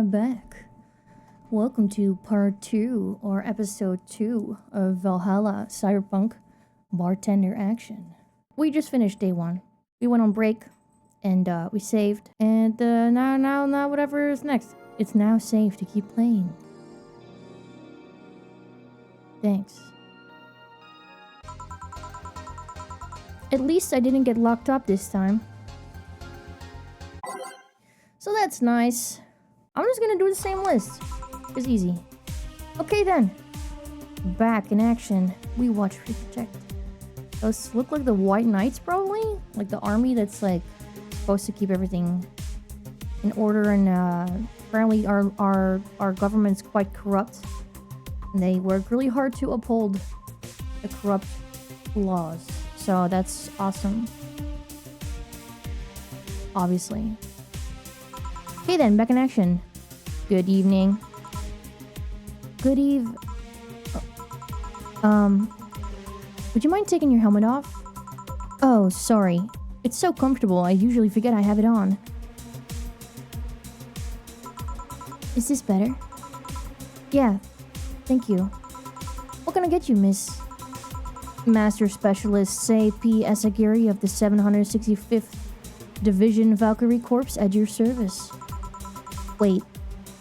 I'm back. Welcome to part 2 or episode 2 of Valhalla Cyberpunk bartender action. We just finished day 1. We went on break and we saved, and now whatever is next. It's now safe to keep playing. Thanks. At least I didn't get locked up this time. So that's nice. I'm just gonna do the same list. It's easy. Okay then. Back in action. We watch, we protect. Those look like the White Knights probably? Like the army that's like supposed to keep everything in order, and apparently our government's quite corrupt. And they work really hard to uphold the corrupt laws. So that's awesome. Obviously. Okay then, back in action. Good evening. Good eve... Would you mind taking your helmet off? Oh, sorry. It's so comfortable, I usually forget I have it on. Is this better? Yeah, thank you. What can I get you, miss? Master Specialist Say P. Asagiri of the 765th Division Valkyrie Corps at your service. Wait,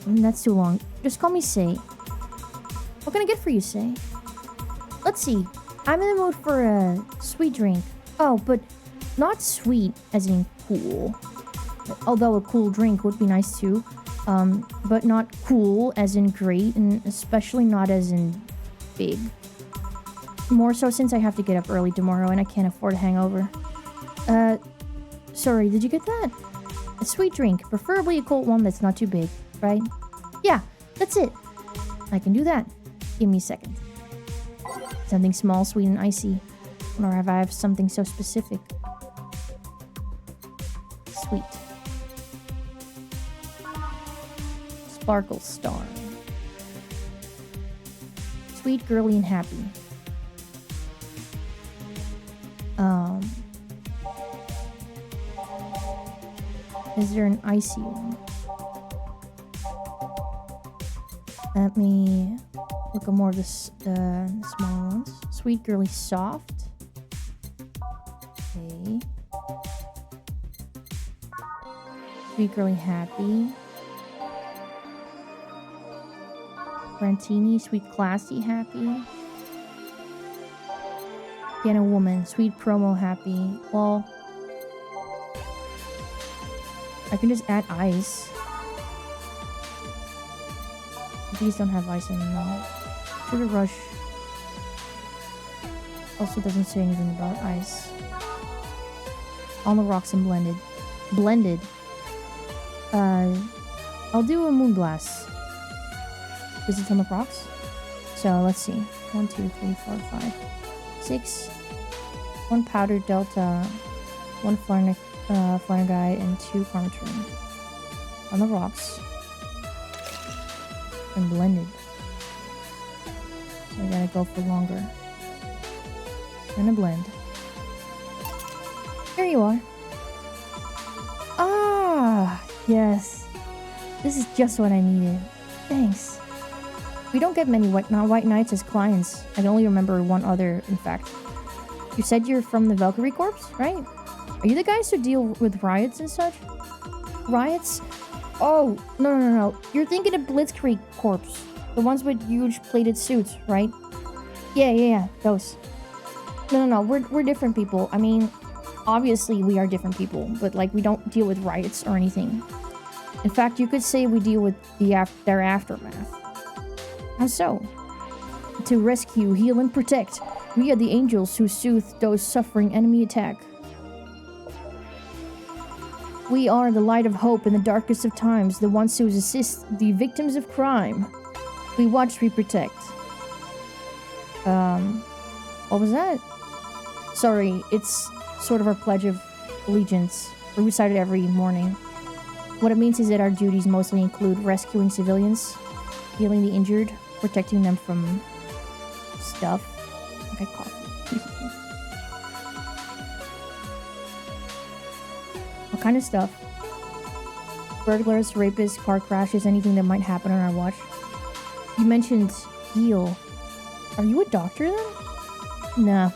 that's too long. Just call me Say. What can I get for you, Say? Let's see. I'm in the mood for a sweet drink. Oh, but not sweet as in cool. Although a cool drink would be nice too. But not cool as in great, and especially not as in big. More so since I have to get up early tomorrow and I can't afford a hangover. Sorry, did you get that? A sweet drink, preferably a cold one that's not too big, right? Yeah, that's it. I can do that. Give me a second. Something small, sweet, and icy. Or have I have something so specific? Sweet. Sparkle Star. Sweet, girly, and happy. Is there an icy one? Let me look at more of the smaller ones. Sweet, girly, soft. Okay. Sweet, girly, happy. Brantini, sweet, classy, happy. Piano woman, sweet, promo, happy. Well, I can just add ice. These don't have ice in them. Sugar Rush also doesn't say anything about ice. On the rocks and blended. Blended. I'll do a Moonblast. Because it's on the rocks. So let's see. 1, 2, 3, 4, 5, 6. 1 powder delta. 1 Flanagite and 2 Chromatron. On the rocks. And blended. So I gotta go for longer. And a blend. Here you are. Ah, yes. This is just what I needed. Thanks. We don't get many White Knights as clients. I can only remember one other, in fact. You said you're from the Valkyrie Corps, right? Are you the guys who deal with riots and such? Riots? Oh, no. You're thinking of Blitzkrieg Corps. The ones with huge plated suits, right? Yeah, those. No, we're different people. I mean, obviously we are different people, but like we don't deal with riots or anything. In fact, you could say we deal with their aftermath. How so? To rescue, heal, and protect. We are the angels who soothe those suffering enemy attack. We are the light of hope in the darkest of times, the ones who assist the victims of crime. We watch, we protect. What was that? Sorry, it's sort of our pledge of allegiance. We recite it every morning. What it means is that our duties mostly include rescuing civilians, healing the injured, protecting them from stuff. Okay, coffee. What kind of stuff? Burglars, rapists, car crashes, anything that might happen on our watch. You mentioned heal. Are you a doctor then? Nah.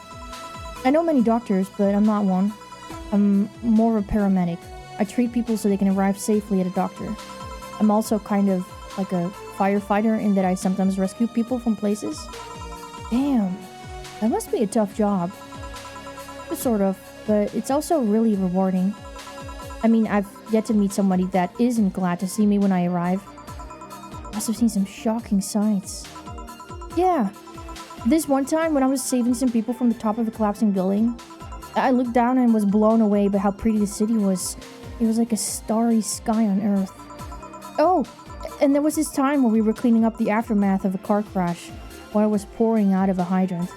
I know many doctors, but I'm not one. I'm more of a paramedic. I treat people so they can arrive safely at a doctor. I'm also kind of like a firefighter in that I sometimes rescue people from places. Damn. That must be a tough job. Sort of, but it's also really rewarding. I mean, I've yet to meet somebody that isn't glad to see me when I arrive. Must have seen some shocking sights. Yeah. This one time when I was saving some people from the top of a collapsing building, I looked down and was blown away by how pretty the city was. It was like a starry sky on Earth. Oh, and there was this time where we were cleaning up the aftermath of a car crash while it was pouring out of a hydrant.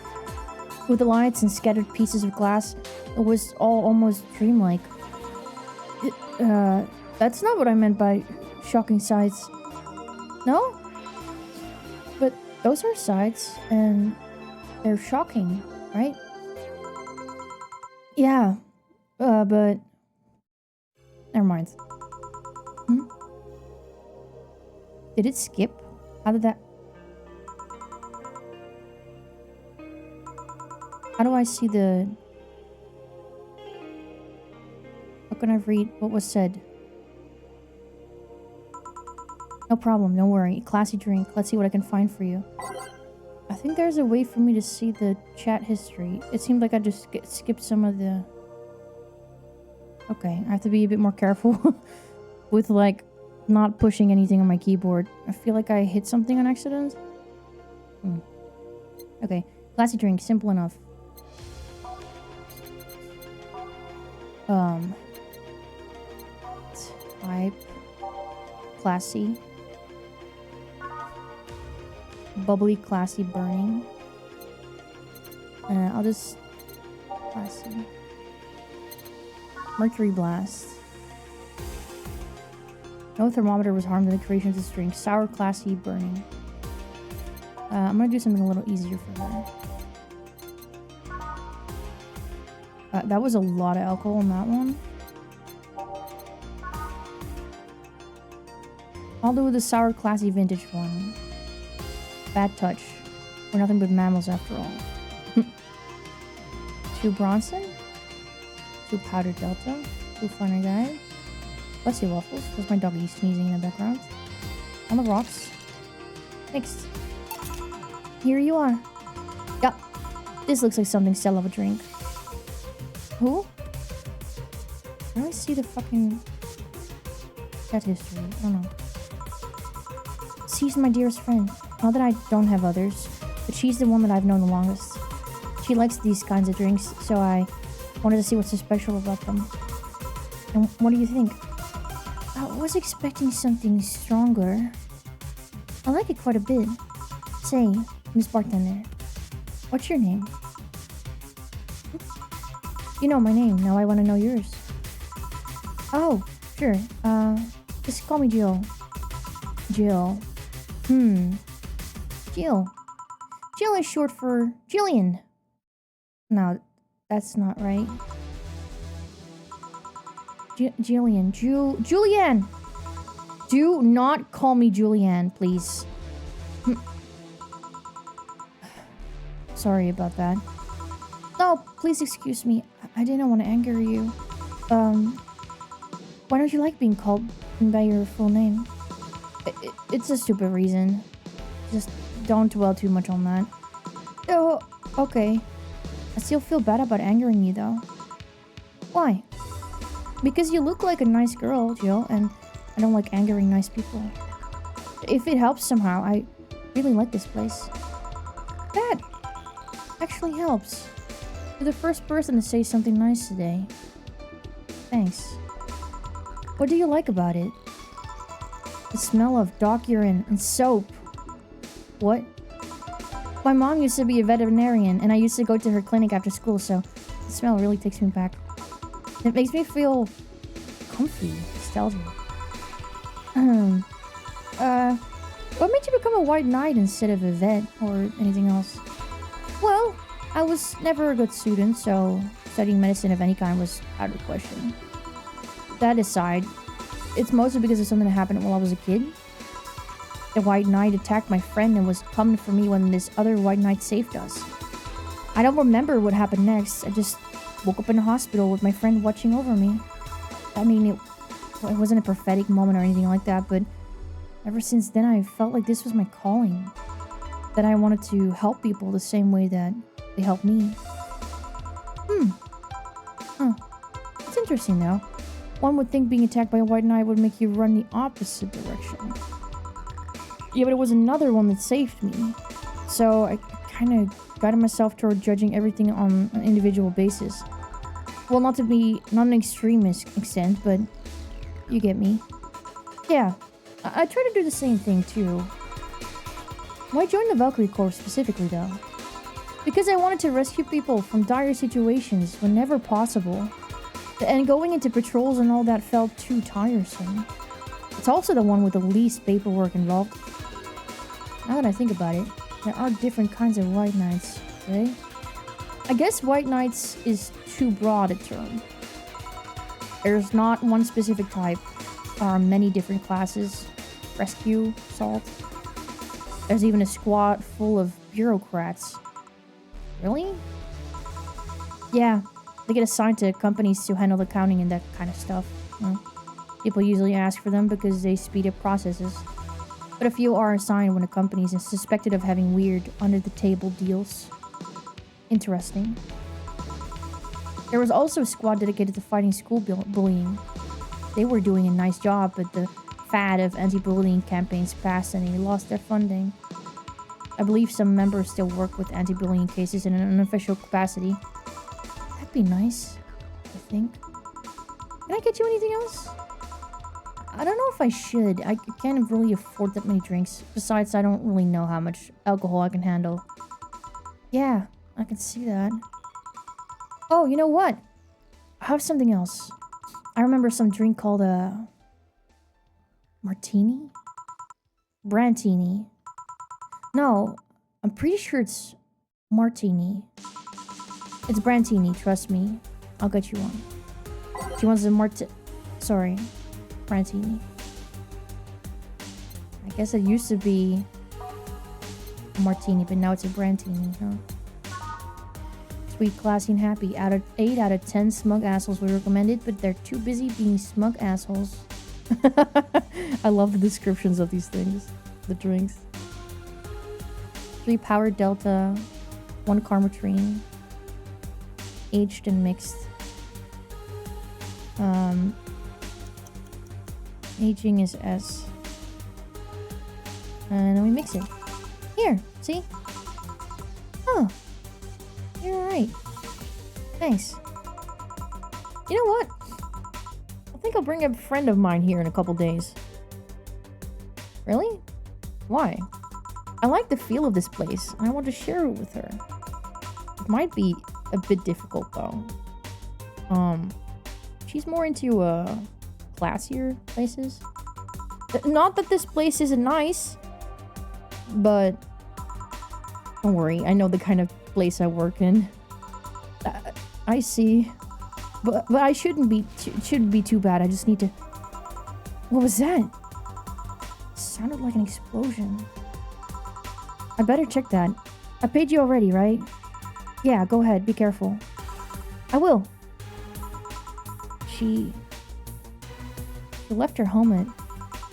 With the lights and scattered pieces of glass, it was all almost dreamlike. That's not what I meant by shocking sights. No? But those are sights, and they're shocking, right? Yeah, but... Never mind. Did it skip? How did that... How do I see the... How can I read what was said? No problem, don't worry. Classy drink. Let's see what I can find for you. I think there's a way for me to see the chat history. It seemed like I just skipped some of the... Okay, I have to be a bit more careful with, like, not pushing anything on my keyboard. I feel like I hit something on accident. Okay, classy drink. Simple enough. Type classy, bubbly, classy, burning. I'll just classy. Mercury blast. No thermometer was harmed in the creation of this drink. Sour, classy, burning. I'm gonna do something a little easier for her. That was a lot of alcohol in that one. I'll do the sour, classy, vintage one. Bad touch. We're nothing but mammals after all. 2 Bronson. 2 Powder Delta. 2 Funner Guy. Bless you, Waffles. Was my doggy sneezing in the background? On the rocks. Next. Here you are. Yup. This looks like something Stella would drink. Who? I don't see the fucking chat history. I don't know. She's my dearest friend. Not that I don't have others, but she's the one that I've known the longest. She likes these kinds of drinks, so I wanted to see what's so special about them. And what do you think? I was expecting something stronger. I like it quite a bit. Say, Miss Bartender, what's your name? You know my name, now I want to know yours. Oh, sure. Just call me Jill. Jill. Jill. Jill is short for Jillian. No, that's not right. Jillian. Julianne! Do not call me Julianne, please. Sorry about that. No, please excuse me. I didn't want to anger you. Why don't you like being called by your full name? It's a stupid reason. Just don't dwell too much on that. Oh, okay. I still feel bad about angering you, though. Why? Because you look like a nice girl, Jill, and I don't like angering nice people. If it helps somehow, I really like this place. That actually helps. You're the first person to say something nice today. Thanks. What do you like about it? The smell of dog urine and soap. What? My mom used to be a veterinarian, and I used to go to her clinic after school, so the smell really takes me back. It makes me feel comfy, nostalgic. What made you become a white knight instead of a vet or anything else? Well, I was never a good student, so studying medicine of any kind was out of the question. That aside, it's mostly because of something that happened while I was a kid. The White Knight attacked my friend and was coming for me when this other White Knight saved us. I don't remember what happened next. I just woke up in the hospital with my friend watching over me. I mean, it wasn't a prophetic moment or anything like that, but ever since then I felt like this was my calling. That I wanted to help people the same way that they helped me. Huh. It's interesting though. One would think being attacked by a White Knight would make you run the opposite direction. Yeah, but it was another one that saved me. So I kind of guided myself toward judging everything on an individual basis. Well, not an extremist extent, but you get me. Yeah, I try to do the same thing too. Why join the Valkyrie Corps specifically though? Because I wanted to rescue people from dire situations whenever possible. And going into patrols and all that felt too tiresome. It's also the one with the least paperwork involved. Now that I think about it, there are different kinds of White Knights, right? I guess White Knights is too broad a term. There's not one specific type. There are many different classes. Rescue, assault. There's even a squad full of bureaucrats. Really? Yeah, they get assigned to companies to handle accounting and that kind of stuff. People usually ask for them because they speed up processes. But a few are assigned when a company is suspected of having weird, under-the-table deals. Interesting. There was also a squad dedicated to fighting school bullying. They were doing a nice job, but the fad of anti-bullying campaigns passed and they lost their funding. I believe some members still work with anti-bullying cases in an unofficial capacity. That'd be nice, I think. Can I get you anything else? I don't know if I should. I can't really afford that many drinks. Besides, I don't really know how much alcohol I can handle. Yeah, I can see that. Oh, you know what? I have something else. I remember some drink called a martini? Brantini. No, I'm pretty sure it's martini. It's Brantini, trust me. I'll get you one. She wants a sorry, Brantini. I guess it used to be a martini, but now it's a Brantini, huh? Sweet, classy, and happy. 8 out of 10 smug assholes we recommended, but they're too busy being smug assholes. I love the descriptions of these things. The drinks. 3 Power Delta, 1 Carmatrine, aged and mixed. Aging is S. And then we mix it. Here, see? Oh, you're right. Thanks. You know what? I think I'll bring a friend of mine here in a couple days. Really? Why? I like the feel of this place, and I want to share it with her. It might be a bit difficult, though. She's more into, classier places. Not that this place isn't nice, but don't worry, I know the kind of place I work in. I see. But I shouldn't be too bad. I just need to... What was that? It sounded like an explosion. I better check that. I paid you already, right? Yeah, go ahead. Be careful. I will. She left her helmet.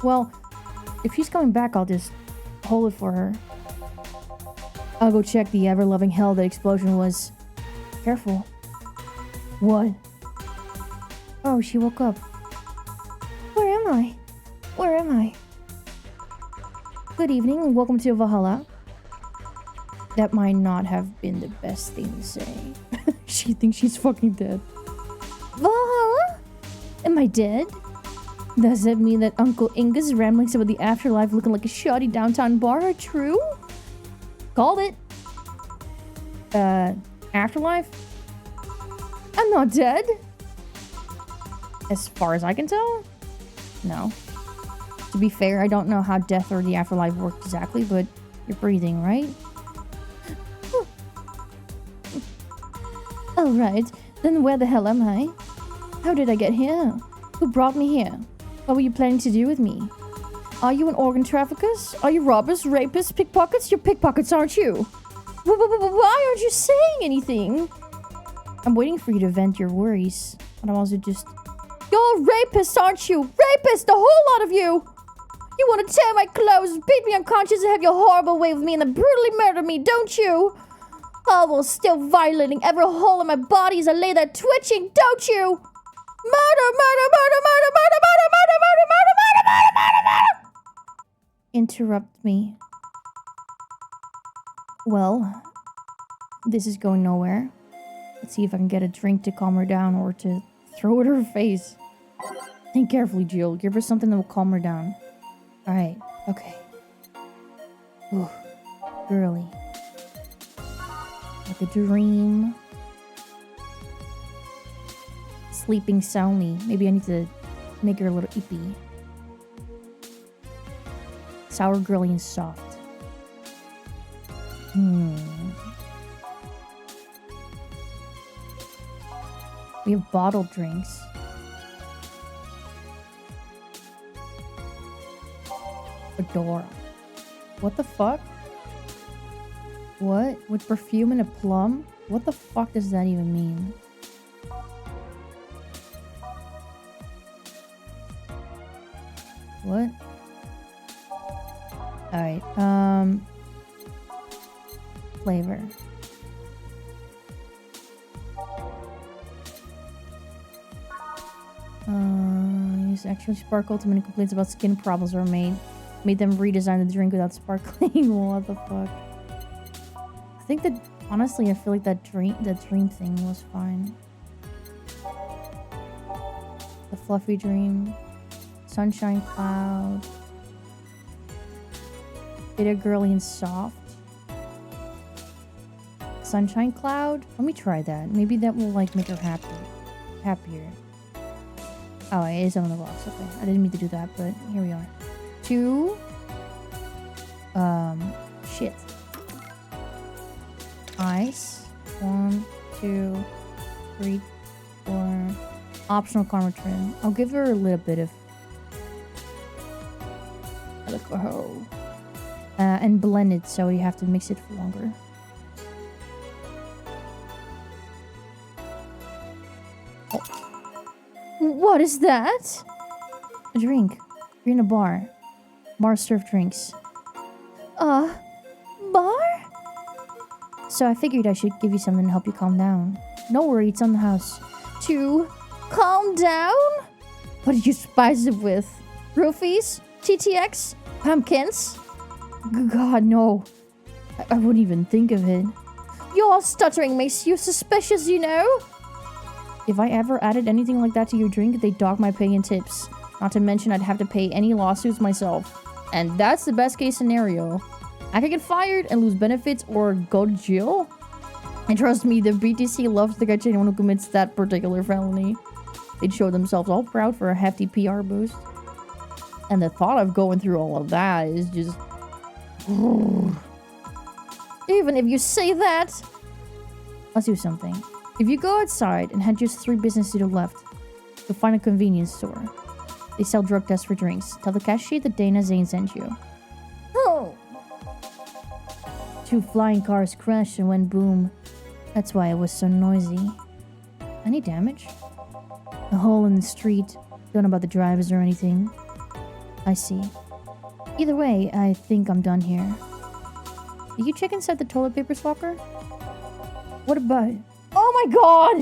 Well, if she's coming back, I'll just hold it for her. I'll go check the ever-loving hell that explosion was. Careful. What? Oh, she woke up. Where am I? Where am I? Good evening and welcome to Valhalla. That might not have been the best thing to say. She thinks she's fucking dead. Valhalla? Am I dead? Does that mean that Uncle Inga's ramblings about the afterlife looking like a shoddy downtown bar are true? Called it. Afterlife? I'm not dead. As far as I can tell? No. To be fair, I don't know how death or the afterlife work exactly, but you're breathing, right? Alright, then where the hell am I? How did I get here? Who brought me here? What were you planning to do with me? Are you an organ traffickers? Are you robbers, rapists, pickpockets? You're pickpockets, aren't you? Why aren't you saying anything? I'm waiting for you to vent your worries. But I'm also just... You're rapists, aren't you? Rapists, the whole lot of you! You want to tear my clothes, beat me unconscious, and have your horrible way with me, and then brutally murder me, don't you? Oh, well, still violating every hole in my body as I lay there twitching, don't you? Murder, murder, murder, murder, murder, murder, murder, murder, murder, murder, murder, murder, murder! Interrupt me. Well, this is going nowhere. Let's see if I can get a drink to calm her down or to throw it at her face. Think carefully, Jill. Give her something that will calm her down. Alright, okay. Ooh, girly. Like a dream. Sleeping soundly. Maybe I need to make her a little ippy. Sour, girly, and soft. We have bottled drinks. Adora. What the fuck? What? With perfume and a plum? What the fuck does that even mean? What? Alright, flavor. Use actually sparkle. Too many complaints about skin problems were made them redesign the drink without sparkling. What the fuck? I think that, honestly, I feel like that dream thing was fine. The fluffy dream. Sunshine cloud. Bitter, girly, and soft. Sunshine cloud? Let me try that. Maybe that will, like, make her happier. Oh, it is on the box. Okay. I didn't mean to do that, but here we are. 2. Shit. Ice. 1, 2, 3, 4. Optional caramel trim. I'll give her a little bit of alcohol. And blend it, so you have to mix it for longer. What is that? A drink. You're in a bar. Bars serve drinks. Bar? So I figured I should give you something to help you calm down. No worry, it's on the house. To calm down? What did you spice it with? Roofies? TTX? Pumpkins? God, no. I wouldn't even think of it. Your stuttering makes you suspicious, you know? If I ever added anything like that to your drink, they'd dock my pay and tips. Not to mention I'd have to pay any lawsuits myself. And that's the best case scenario. I could get fired and lose benefits or go to jail. And trust me, the BTC loves to catch anyone who commits that particular felony. They'd show themselves all proud for a hefty PR boost. And the thought of going through all of that is just... Even if you say that... Let's do something. If you go outside and head just 3 businesses to the left, you'll find a convenience store. They sell drug tests for drinks. Tell the cashier that Dana Zane sent you. Oh! 2 flying cars crashed and went boom. That's why it was so noisy. Any damage? A hole in the street. Don't know about the drivers or anything. I see. Either way, I think I'm done here. Did you check inside the toilet paper locker? What about... Oh my god!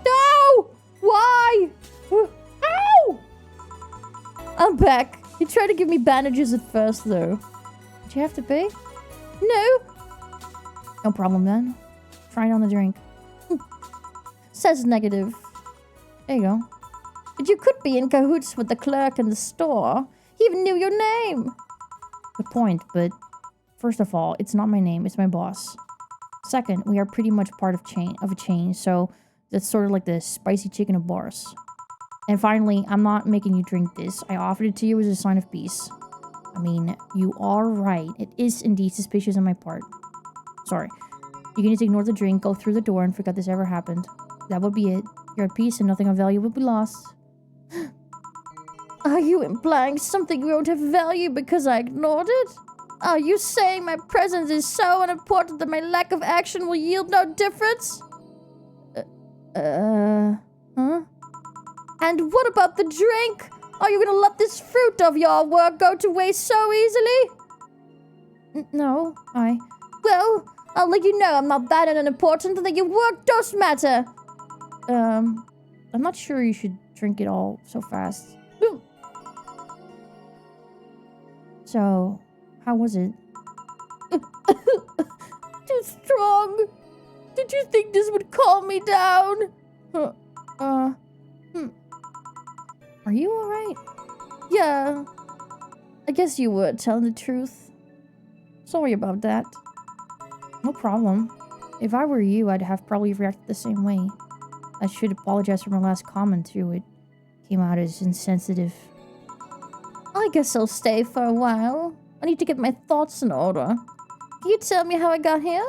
No! Why? Ow! I'm back. You tried to give me bandages at first, though. Did you have to pay? No. No problem, then. Try it on the drink. Says negative. There you go. But you could be in cahoots with the clerk in the store. He even knew your name. Good point, but... First of all, it's not my name, it's my boss. Second, we are pretty much part of a chain, so that's sort of like the spicy chicken of bars. And finally, I'm not making you drink this. I offered it to you as a sign of peace. I mean, you are right. It is indeed suspicious on my part. Sorry. You can just ignore the drink, go through the door, and forget this ever happened. That would be it. You're at peace and nothing of value would be lost. Are you implying something won't have value because I ignored it? Are you saying my presence is so unimportant that my lack of action will yield no difference? Huh? And what about the drink? Are you gonna let this fruit of your work go to waste so easily? No, Well, I'll let you know I'm not that unimportant and that your work does matter. I'm not sure you should drink it all so fast. So, how was it? Too strong. Did you think this would calm me down? Are you alright? Yeah. I guess you were telling the truth. Sorry about that. No problem. If I were you, I'd have probably reacted the same way. I should apologize for my last comment too. It came out as insensitive. I guess I'll stay for a while. I need to get my thoughts in order. Can you tell me how I got here?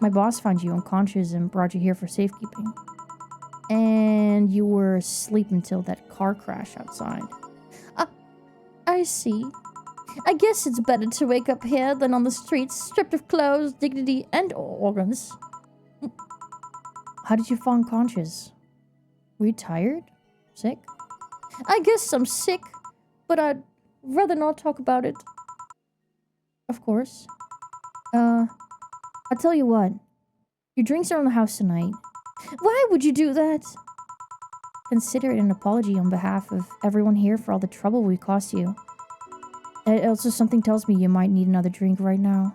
My boss found you unconscious and brought you here for safekeeping. And you were asleep until that car crash outside. I see. I guess it's better to wake up here than on the streets, stripped of clothes, dignity, and organs. How did you fall unconscious? Were you tired? Sick? I guess I'm sick, but I'd rather not talk about it. Of course. I'll tell you what. Your drinks are in the house tonight. Why would you do that? Consider it an apology on behalf of everyone here for all the trouble we caused you. Also, something tells me you might need another drink right now.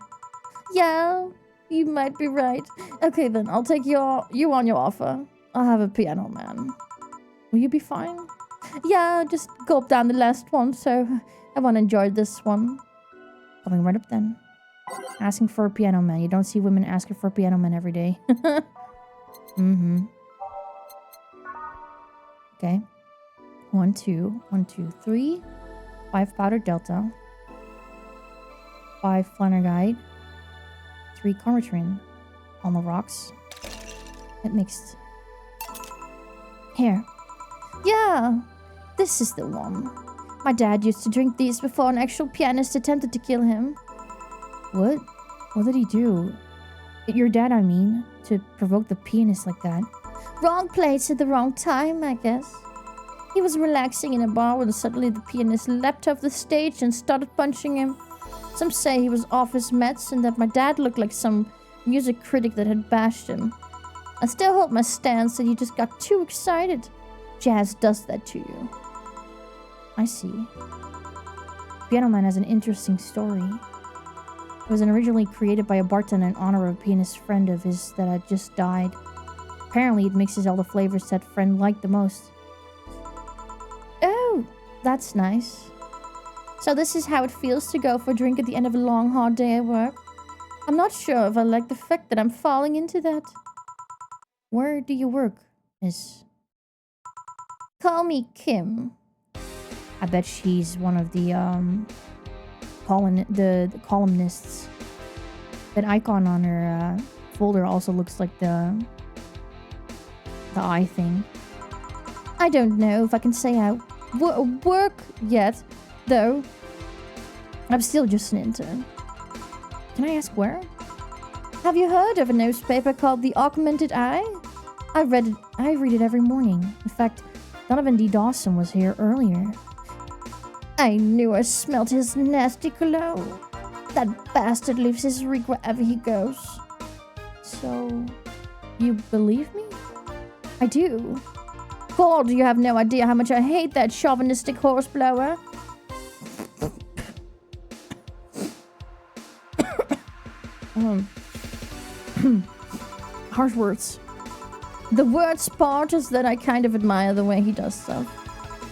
Yeah, you might be right. Okay then, I'll take you on your offer. I'll have a piano man. Will you be fine? Yeah, just gulp down the last one, so I want to enjoy this one. Coming right up then. Asking for a piano man. You don't see women asking for a piano man every day. Okay. 1, 2, 1, 2, 3. 5 powder delta. 5 flanner guide. 3 carnitrin. On the rocks. It mixed. Here. Yeah, this is the one. My dad used to drink these before an actual pianist attempted to kill him. What? What did he do? Your dad, I mean, to provoke the pianist like that. Wrong place at the wrong time, I guess. He was relaxing in a bar when suddenly the pianist leapt off the stage and started punching him. Some say he was off his meds and that my dad looked like some music critic that had bashed him. I still hold my stance that he just got too excited. Jazz does that to you. I see. Piano Man has an interesting story. It was originally created by a bartender in honor of a pianist friend of his that had just died. Apparently it mixes all the flavors that friend liked the most. Oh, that's nice. So this is how it feels to go for a drink at the end of a long, hard day at work. I'm not sure if I like the fact that I'm falling into that. Where do you work, miss? Call me Kim. I bet she's one of the columnists. That icon on her folder also looks like the eye thing. I don't know if I can say I work yet, though. I'm still just an intern. Can I ask where? Have you heard of a newspaper called The Augmented Eye? I read it every morning. In fact, Donovan D. Dawson was here earlier. I knew I smelled his nasty cologne. That bastard leaves his reek wherever he goes. So, you believe me? I do. God, you have no idea how much I hate that chauvinistic horseblower. Harsh words. The worst part is that I kind of admire the way he does stuff.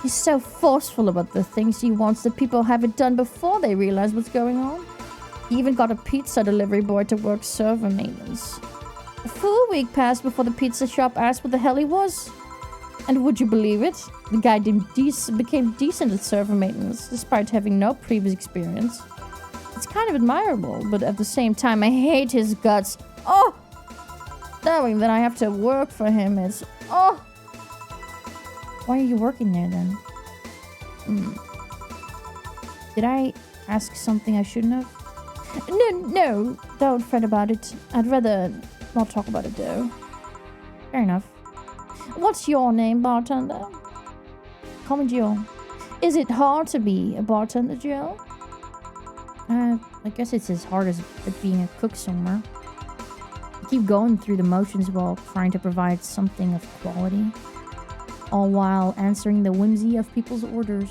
He's so forceful about the things he wants that people have it done before they realize what's going on. He even got a pizza delivery boy to work server maintenance. A full week passed before the pizza shop asked what the hell he was. And would you believe it? The guy became decent at server maintenance, despite having no previous experience. It's kind of admirable, but at the same time I hate his guts. Oh! Knowing that I have to work for him is... Oh! Why are you working there then? Did I ask something I shouldn't have? No, don't fret about it. I'd rather not talk about it though. Fair enough. What's your name, bartender? Call me Jill. Is it hard to be a bartender, Jill? I guess it's as hard as being a cook somewhere. I keep going through the motions while trying to provide something of quality, all while answering the whimsy of people's orders.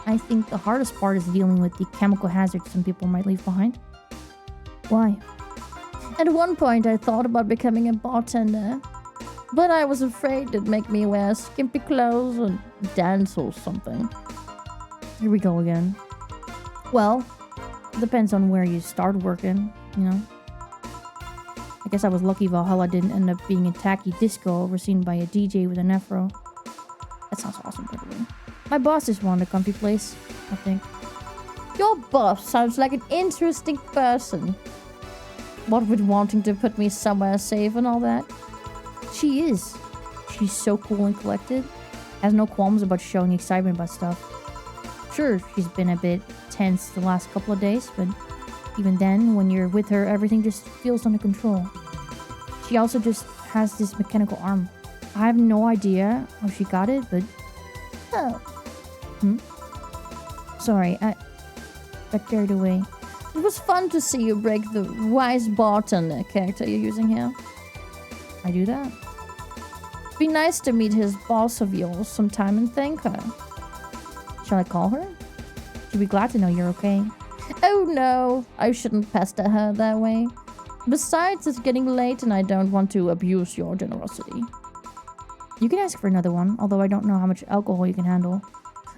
I think the hardest part is dealing with the chemical hazards some people might leave behind. Why? At one point I thought about becoming a bartender, but I was afraid it'd make me wear skimpy clothes and dance or something. Here we go again. Well, it depends on where you start working, you know. I guess I was lucky Valhalla didn't end up being a tacky disco overseen by a DJ with an afro. That sounds awesome, by the way. My boss just wanted a comfy place, I think. Your boss sounds like an interesting person. What with wanting to put me somewhere safe and all that? She is. She's so cool and collected. Has no qualms about showing excitement about stuff. Sure, she's been a bit tense the last couple of days, but even then, when you're with her, everything just feels under control. She also just has this mechanical arm. I have no idea how she got it, but... Oh. Sorry, I got carried away. It was fun to see you break the wise bartender character you're using here. I do that. It'd be nice to meet his boss of yours sometime and thank her. Shall I call her? She'll be glad to know you're okay. Oh no, I shouldn't pester her that way. Besides, it's getting late and I don't want to abuse your generosity. You can ask for another one, although I don't know how much alcohol you can handle.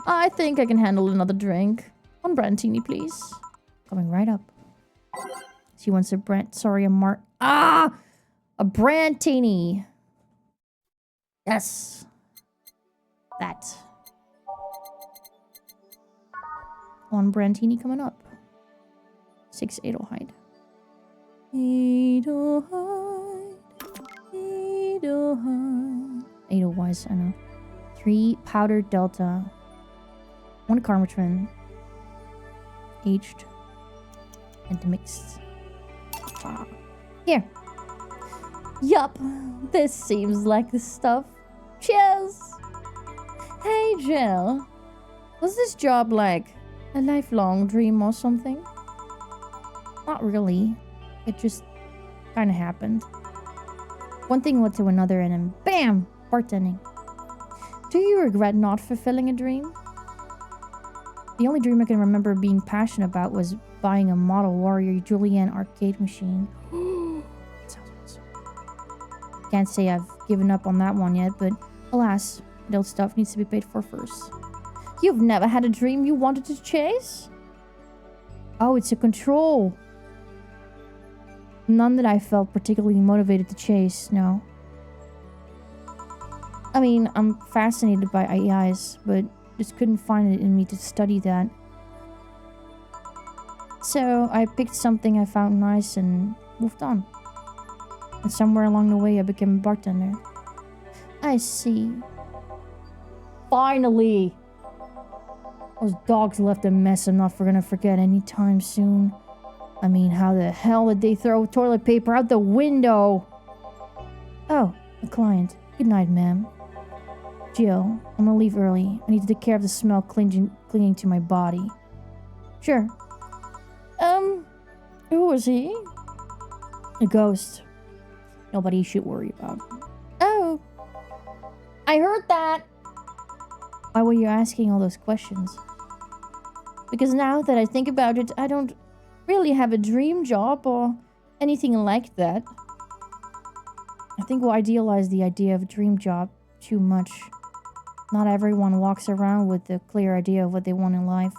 I think I can handle another drink. One brandtini, please. Coming right up. She wants a a brandtini. Yes. That. One brandtini coming up. 6 Adelheid. Adelheid. Edelweiss, I know. 3 powdered delta. 1 Karmatrin. Aged. And mixed. Here. Yup. This seems like the stuff. Cheers! Hey, Jill. Was this job like a lifelong dream or something? Not really. It just kind of happened. One thing led to another and then BAM! Bartending. Do you regret not fulfilling a dream? The only dream I can remember being passionate about was buying a Model Warrior Julienne arcade machine. Sounds awesome. Can't say I've given up on that one yet, but alas, the old stuff needs to be paid for first. You've never had a dream you wanted to chase? Oh, it's a control. None that I felt particularly motivated to chase, no. I mean, I'm fascinated by AIs, but just couldn't find it in me to study that. So I picked something I found nice and moved on. And somewhere along the way I became a bartender. I see. Finally! Those dogs left a mess I'm not gonna forget anytime soon. I mean, how the hell did they throw toilet paper out the window? Oh, a client. Good night, ma'am. Jill, I'm gonna leave early. I need to take care of the smell clinging to my body. Sure. Who was he? A ghost. Nobody you should worry about. Oh. I heard that. Why were you asking all those questions? Because now that I think about it, I don't really have a dream job or anything like that. I think we'll idealize the idea of a dream job too much. Not everyone walks around with a clear idea of what they want in life.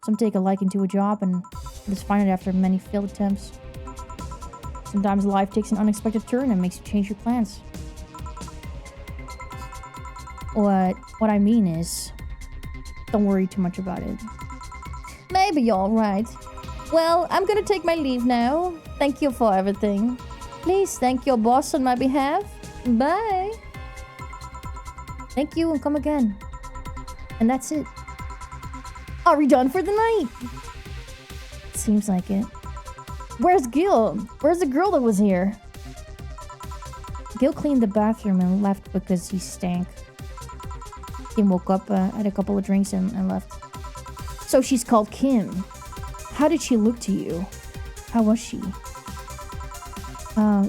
Some take a liking to a job and just find it after many failed attempts. Sometimes life takes an unexpected turn and makes you change your plans. What I mean is, don't worry too much about it. Maybe you're right. Well, I'm gonna take my leave now. Thank you for everything. Please thank your boss on my behalf. Bye. Thank you and come again. And that's it. Are we done for the night? Seems like it. Where's Gil? Where's the girl that was here? Gil cleaned the bathroom and left because he stank. Kim woke up, had a couple of drinks and left. So she's called Kim. How did she look to you? How was she?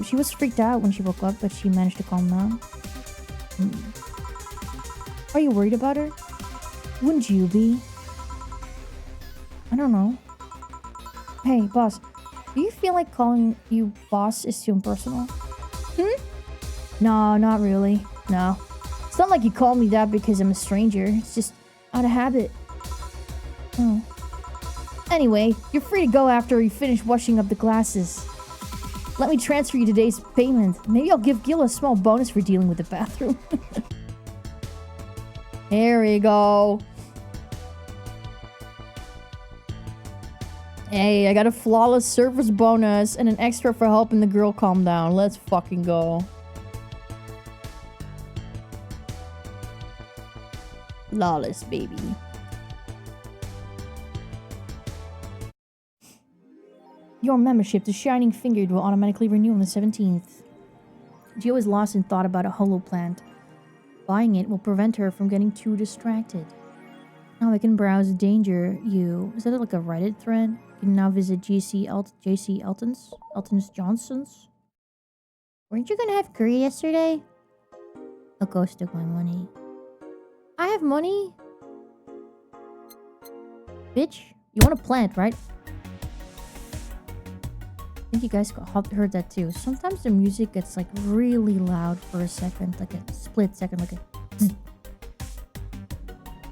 She was freaked out when she woke up, but she managed to calm down. Are you worried about her? Wouldn't you be? I don't know. Hey, boss. Do you feel like calling you boss is too impersonal? No, not really. No. It's not like you call me that because I'm a stranger. It's just out of habit. Oh. Anyway, you're free to go after you finish washing up the glasses. Let me transfer you today's payment. Maybe I'll give Gil a small bonus for dealing with the bathroom. Here we go. Hey, I got a flawless service bonus and an extra for helping the girl calm down. Let's fucking go. Flawless, baby. Your membership to Shining Fingered will automatically renew on the 17th. Gio is lost in thought about a holo plant. Buying it will prevent her from getting too distracted. Now I can browse Danger You. Is that like a Reddit thread? You can now visit JC Elton's Johnson's. Weren't you gonna have curry yesterday? A ghost took my money. I have money? Bitch, you want a plant, right? I think you guys heard that too. Sometimes the music gets like really loud for a second, like a split second, like a zzz.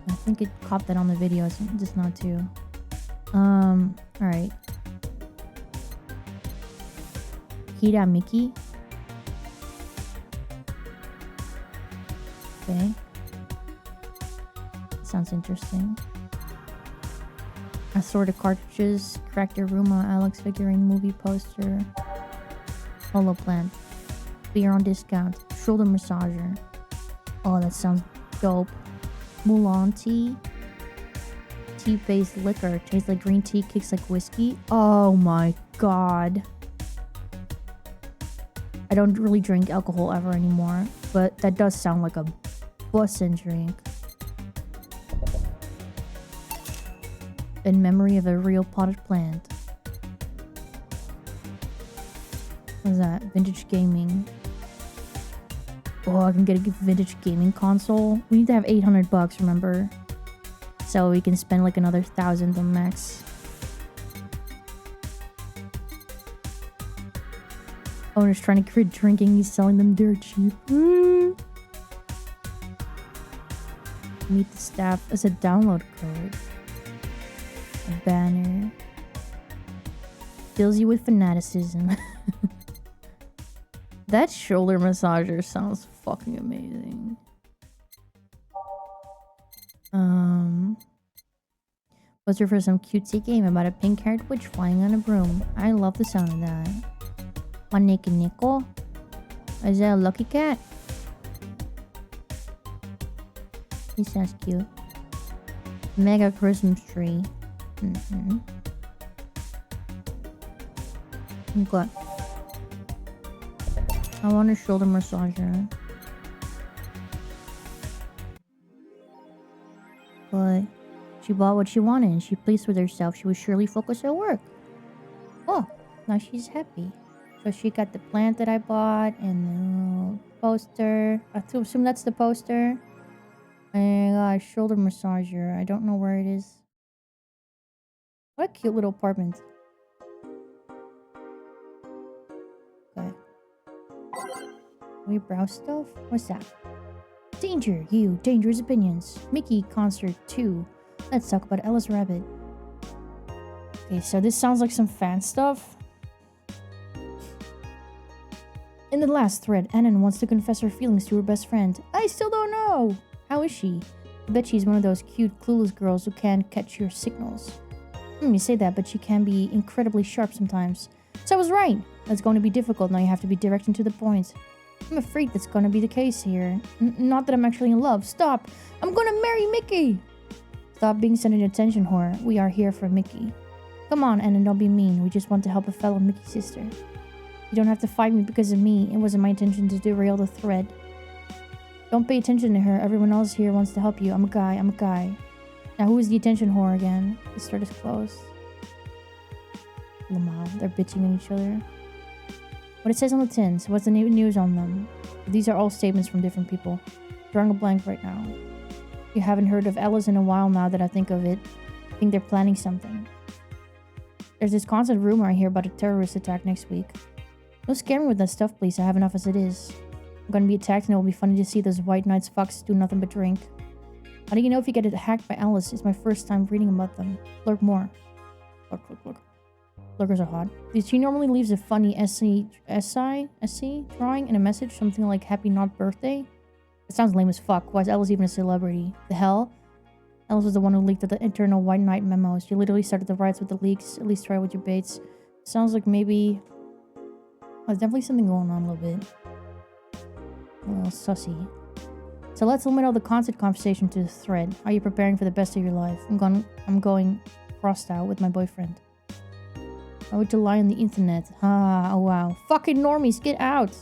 I think it caught that on the video, just not too. Alright. Hira Mickey. Okay. Sounds interesting. Assorted cartridges, cracked Aruma, Alex figurine, movie poster, holo plant, beer on discount, shoulder massager. Oh, that sounds dope. Mulan tea, tea-based liquor, tastes like green tea, kicks like whiskey. Oh my god. I don't really drink alcohol ever anymore, but that does sound like a bussin' drink. In memory of a real potted plant. What's that? Vintage gaming. Oh, I can get a vintage gaming console. We need to have 800 bucks, remember? So we can spend like another 1,000 on max. Owner's trying to quit drinking. He's selling them dirt cheap. Meet the staff as a download code. A banner. Fills you with fanaticism. That shoulder massager sounds fucking amazing. Poster for some cutesy game about a pink-haired witch flying on a broom. I love the sound of that. One naked nickel? Is that a lucky cat? He sounds cute. Mega Christmas tree. Okay. I want a shoulder massager. But she bought what she wanted and she pleased with herself. She was surely focused at work. Oh, now she's happy. So she got the plant that I bought and the poster. I assume that's the poster. And I got a shoulder massager. I don't know where it is. What a cute little apartment. Okay. We browse stuff? What's that? Danger, you, dangerous opinions. Mickey concert 2. Let's talk about Ellis Rabbit. Okay, so this sounds like some fan stuff. In the last thread, Annan wants to confess her feelings to her best friend. I still don't know! How is she? I bet she's one of those cute, clueless girls who can't catch your signals. You say that, but she can be incredibly sharp sometimes. So I was right! That's going to be difficult, now you have to be direct and to the point. I'm afraid that's gonna be the case here. Not that I'm actually in love. Stop! I'm gonna marry Mickey! Stop being such an attention whore. We are here for Mickey. Come on, Anna, don't be mean. We just want to help a fellow Mickey sister. You don't have to fight me because of me. It wasn't my intention to derail the thread. Don't pay attention to her. Everyone else here wants to help you. I'm a guy. Now who is the attention whore again? The start is closed. Lamau, they're bitching at each other. What it says on the tins, what's the news on them? These are all statements from different people. Drawing a blank right now. You haven't heard of Ellis in a while now that I think of it. I think they're planning something. There's this constant rumor I hear about a terrorist attack next week. Don't scare me with that stuff, please. I have enough as it is. I'm gonna be attacked and it will be funny to see those White Knights fucks do nothing but drink. How do you know if you get hacked by Alice? It's my first time reading about them. Lurk more. Look. Lurkers are hot. She normally leaves a funny essay drawing and a message, something like Happy Not Birthday. It sounds lame as fuck. Why is Alice even a celebrity? The hell? Alice was the one who leaked the internal White Knight memos. She literally started the riots with the leaks. At least try with your baits. Sounds like maybe... there's definitely something going on a little bit. A little sussy. So let's limit all the constant conversation to the thread. Are you preparing for the best of your life? I'm going crossed out with my boyfriend. I would to lie on the internet. Oh wow. Fucking normies, get out!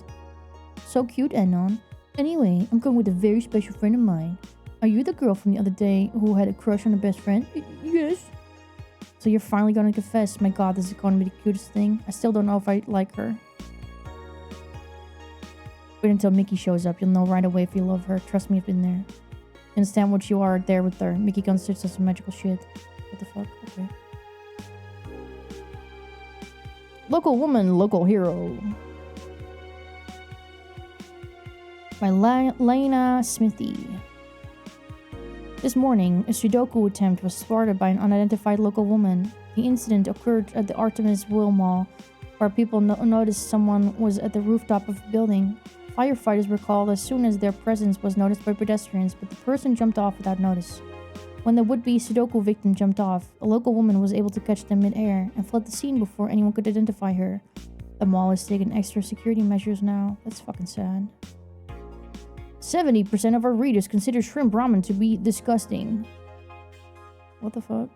So cute, Anon. Anyway, I'm going with a very special friend of mine. Are you the girl from the other day who had a crush on her best friend? Yes. So you're finally gonna confess. My god, this is gonna be the cutest thing. I still don't know if I like her. Wait until Mickey shows up. You'll know right away if you love her. Trust me, I've been there. Understand what you are there with her. Mickey considers us some magical shit. What the fuck? Okay. Local woman, local hero. By Lena Smithy. This morning, a Sudoku attempt was thwarted by an unidentified local woman. The incident occurred at the Artemis Will Mall, where people noticed someone was at the rooftop of a building. Firefighters were called as soon as their presence was noticed by pedestrians, but the person jumped off without notice. When the would-be Sudoku victim jumped off, a local woman was able to catch them mid-air and fled the scene before anyone could identify her. The mall has taken extra security measures now. That's fucking sad. 70% of our readers consider shrimp ramen to be disgusting. What the fuck?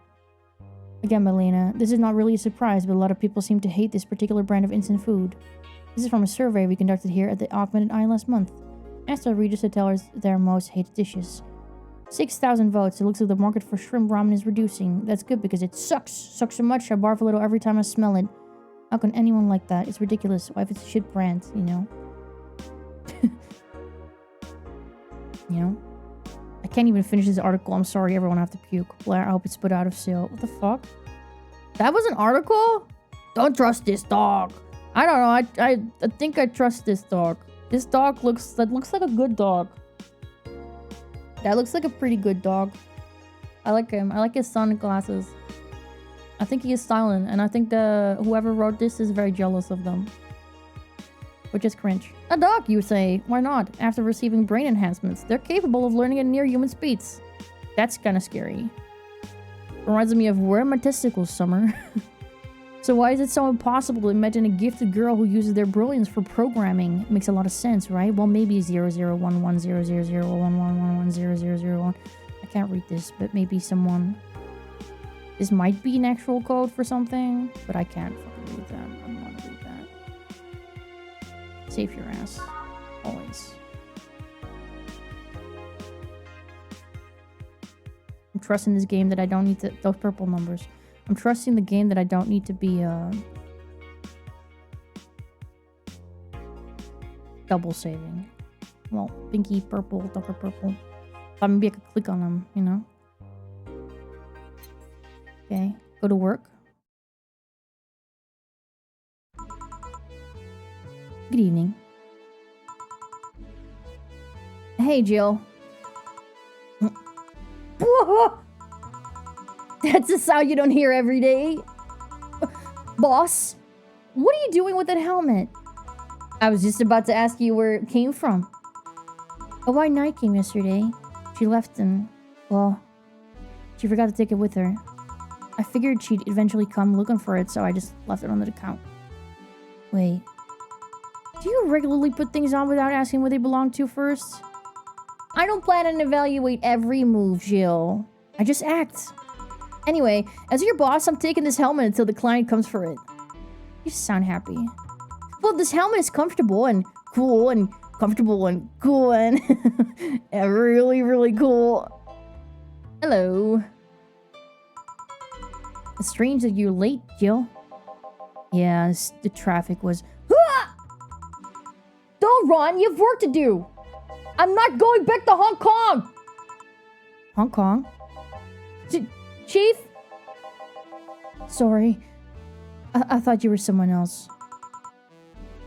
Again, Melina, this is not really a surprise, but a lot of people seem to hate this particular brand of instant food. This is from a survey we conducted here at the Augmented Eye last month. Asked our readers to tell us their most hated dishes. 6,000 votes. It looks like the market for shrimp ramen is reducing. That's good because it sucks. Sucks so much I barf a little every time I smell it. How can anyone like that? It's ridiculous. Why if it's a shit brand, you know? You know? I can't even finish this article. I'm sorry, everyone. I have to puke. Blair, I hope it's put out of sale. What the fuck? That was an article? Don't trust this dog. I don't know. I think I trust this dog. This dog looks like a good dog. That looks like a pretty good dog. I like him. I like his sunglasses. I think he is styling, and I think whoever wrote this is very jealous of them. Which is cringe. A dog, you say? Why not? After receiving brain enhancements, they're capable of learning at near human speeds. That's kind of scary. Reminds me of where are my testicles, Summer? So why is it so impossible to imagine a gifted girl who uses their brilliance for programming? It makes a lot of sense, right? Well, maybe 0011000111110001. I can't read this, but maybe someone... This might be an actual code for something, but I can't fucking read that. I'm not gonna read that. Save your ass. Always. I'm trusting this game that I don't need to... Those purple numbers. I'm trusting the game that I don't need to be, double saving. Well, pinky, purple, darker purple. Thought maybe I could click on them, you know? Okay, go to work. Good evening. Hey, Jill. That's a sound you don't hear every day. Boss, what are you doing with that helmet? I was just about to ask you where it came from. A White Knight came yesterday. She left and, well, she forgot to take it with her. I figured she'd eventually come looking for it, so I just left it on the account. Wait. Do you regularly put things on without asking what they belong to first? I don't plan on evaluate every move, Jill. I just act. Anyway, as your boss, I'm taking this helmet until the client comes for it. You sound happy. Well, this helmet is comfortable and cool and comfortable and cool and really, really cool. Hello. It's strange that you're late, Jill. Yeah, the traffic was... Ah! Don't run, you have work to do. I'm not going back to Hong Kong. Hong Kong? Chief? Sorry. I thought you were someone else.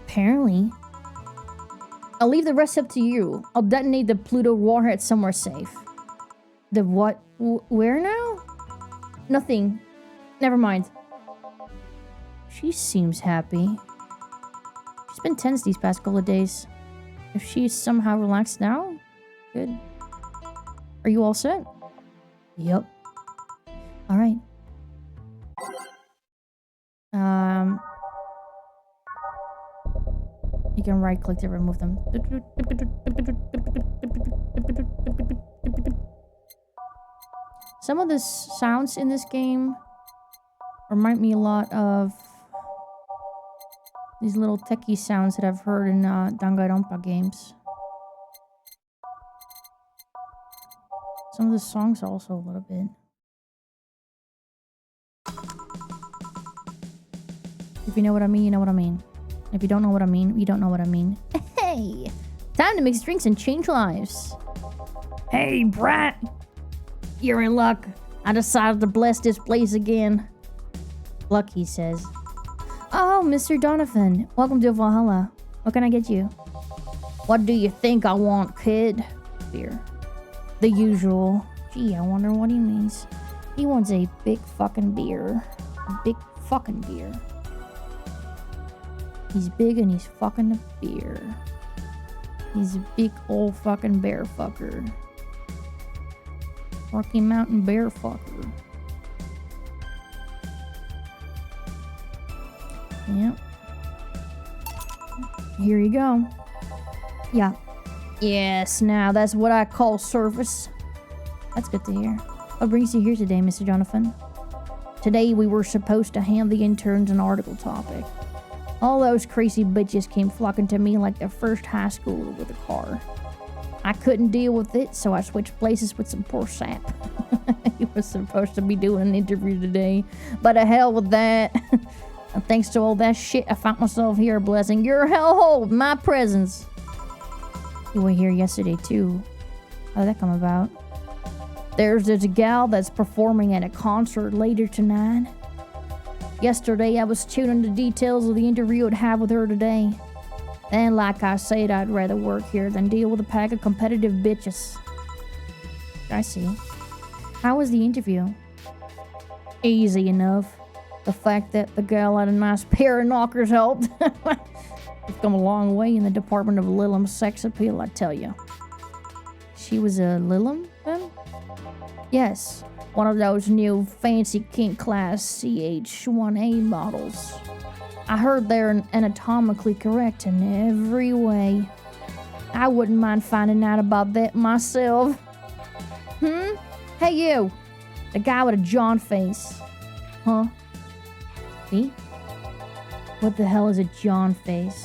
Apparently. I'll leave the rest up to you. I'll detonate the Pluto warhead somewhere safe. The what? Where now? Nothing. Never mind. She seems happy. She's been tense these past couple of days. If she's somehow relaxed now, good. Are you all set? Yep. Alright. You can right click to remove them. Some of the sounds in this game remind me a lot of these little techie sounds that I've heard in Danganronpa games. Some of the songs also a little bit. If you know what I mean, you know what I mean. If you don't know what I mean, you don't know what I mean. Hey! Time to mix drinks and change lives. Hey, brat! You're in luck. I decided to bless this place again. Luck, he says. Oh, Mr. Donovan. Welcome to Valhalla. What can I get you? What do you think I want, kid? Beer. The usual. Gee, I wonder what he means. He wants a big fucking beer. A big fucking beer. He's big and he's fucking a beer. He's a big old fucking bear fucker. Rocky Mountain bear fucker. Yep. Here you go. Yeah. Yes, now that's what I call service. That's good to hear. What brings you here today, Mr. Jonathan? Today we were supposed to hand the interns an article topic. All those crazy bitches came flocking to me like the first high schooler with a car. I couldn't deal with it, so I switched places with some poor sap. He was supposed to be doing an interview today, but to hell with that. And thanks to all that shit, I found myself here blessing your hellhole, my presence. You were here yesterday too. How did that come about? There's a gal that's performing at a concert later tonight. Yesterday, I was tuning the details of the interview I'd have with her today. And like I said, I'd rather work here than deal with a pack of competitive bitches. I see. How was the interview? Easy enough. The fact that the gal had a nice pair of knockers helped. We've come a long way in the department of Lilum sex appeal, I tell you. She was a Lilum, then? Yes. One of those new fancy kink class CH-1A models. I heard they're anatomically correct in every way. I wouldn't mind finding out about that myself. Hey you! The guy with a John face. Huh? Me? What the hell is a John face?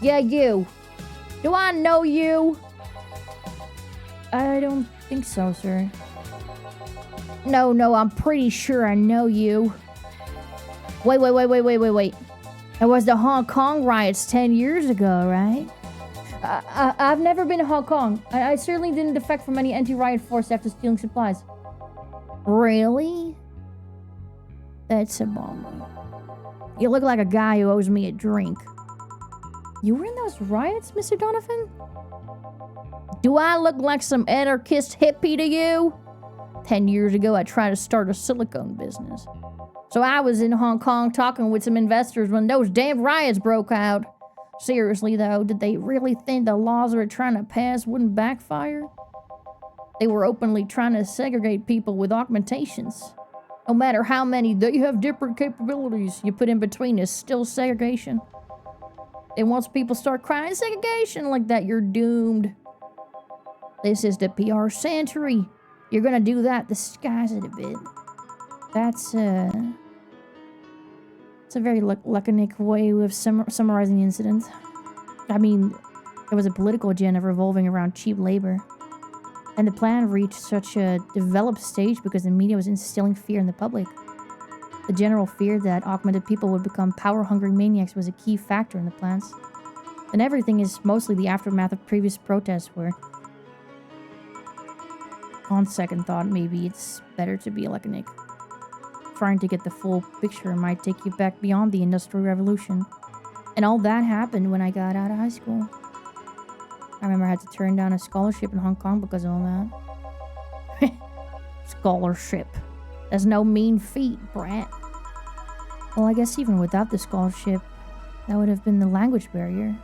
Yeah, you! Do I know you? I don't think so, sir. No, I'm pretty sure I know you. Wait. It was the Hong Kong riots 10 years ago, right? I've never been to Hong Kong. I certainly didn't defect from any anti-riot force after stealing supplies. Really? That's a bummer. You look like a guy who owes me a drink. You were in those riots, Mr. Donovan? Do I look like some anarchist hippie to you? 10 years ago, I tried to start a silicone business. So I was in Hong Kong talking with some investors when those damn riots broke out. Seriously, though, did they really think the laws they were trying to pass wouldn't backfire? They were openly trying to segregate people with augmentations. No matter how many they have different capabilities you put in between, is still segregation. And once people start crying segregation like that, you're doomed. This is the PR century. You're gonna do that, disguise it a bit. That's it's a very laconic way of summarizing the incident. I mean, there was a political agenda revolving around cheap labor. And the plan reached such a developed stage because the media was instilling fear in the public. The general fear that augmented people would become power-hungry maniacs was a key factor in the plans. And everything is mostly the aftermath of previous protests where, on second thought, maybe it's better to be laconic. Trying to get the full picture might take you back beyond the Industrial Revolution. And all that happened when I got out of high school. I remember I had to turn down a scholarship in Hong Kong because of all that. Scholarship. That's no mean feat, brat. Well, I guess even without the scholarship, that would have been the language barrier.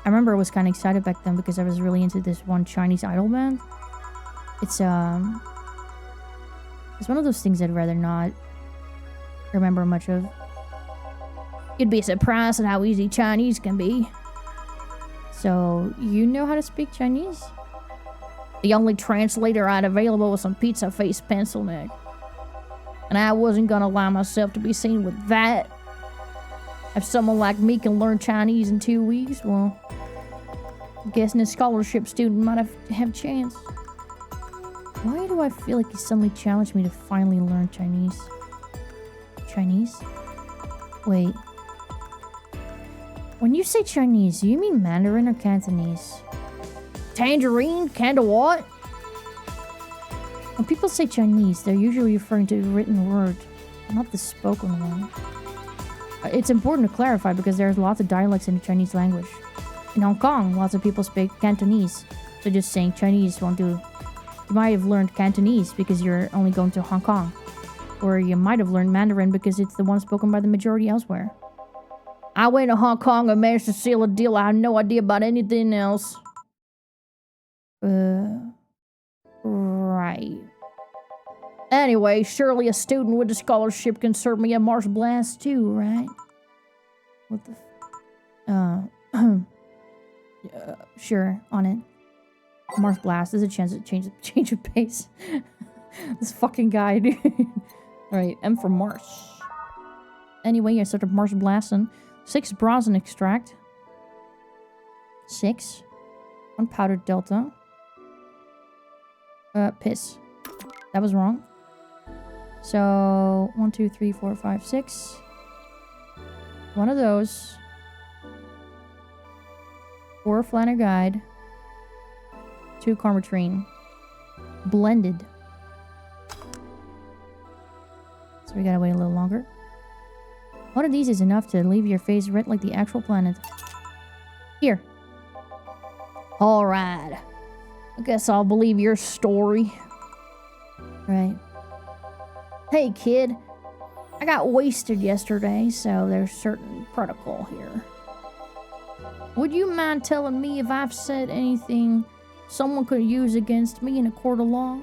I remember I was kind of excited back then because I was really into this one Chinese idol band. It's one of those things I'd rather not remember much of. You'd be surprised at how easy Chinese can be. So, you know how to speak Chinese? The only translator I had available was some pizza-faced pencil neck. And I wasn't gonna allow myself to be seen with that. If someone like me can learn Chinese in 2 weeks, well, I'm guessing a scholarship student might have a chance. Why do I feel like he suddenly challenged me to finally learn Chinese? Chinese? Wait. When you say Chinese, do you mean Mandarin or Cantonese? Tangerine? Canada what? When people say Chinese, they're usually referring to the written word, not the spoken one. It's important to clarify because there's lots of dialects in the Chinese language. In Hong Kong, lots of people speak Cantonese, so just saying Chinese won't do. You might have learned Cantonese because you're only going to Hong Kong. Or you might have learned Mandarin because it's the one spoken by the majority elsewhere. I went to Hong Kong and managed to seal a deal. I had no idea about anything else. Right. Anyway, surely a student with a scholarship can serve me a Mars Blast too, right? What the sure, on it. Mars Blast, there's a chance to change of pace. This fucking guy, dude. Alright, M for Mars. Anyway, I started Mars Blasting. 6 Bronzen Extract. 6. 1 Powdered Delta. Piss. That was wrong. So, 1, 2, 3, 4, 5, 6. One of those. 4 Flanner Guide. 2 Carmetrine. Blended. So we gotta wait a little longer. One of these is enough to leave your face red like the actual planet. Here. Alright. I guess I'll believe your story. Right. Hey kid. I got wasted yesterday, so there's certain protocol here. Would you mind telling me if I've said anything someone could use against me in a court of law?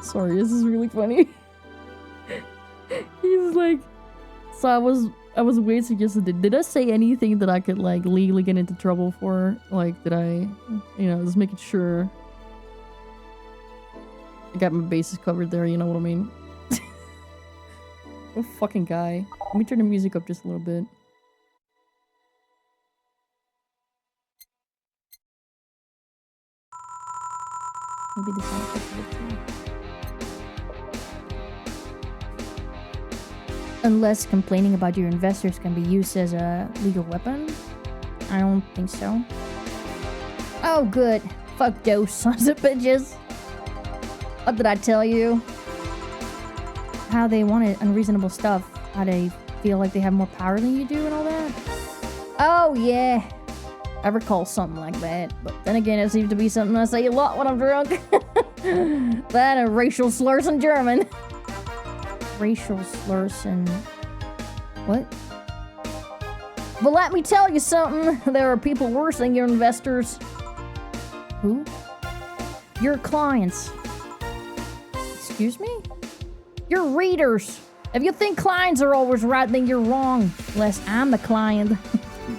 Sorry, this is really funny. He's like, so I was wasted yesterday. Did I say anything that I could like legally get into trouble for? Like, did I, just making sure I got my bases covered there, you know what I mean? What a fucking guy. Let me turn the music up just a little bit. Maybe the sound effects a bit too. Unless complaining about your investors can be used as a legal weapon? I don't think so. Oh, good. Fuck those sons of bitches. What did I tell you? How they wanted unreasonable stuff. How they feel like they have more power than you do and all that. Oh, yeah. I recall something like that. But then again, it seems to be something I say a lot when I'm drunk. That and racial slurs in German. Racial slurs and... what? But let me tell you something. There are people worse than your investors. Who? Your clients. Excuse me? Your readers. If you think clients are always right, then you're wrong. Unless I'm the client.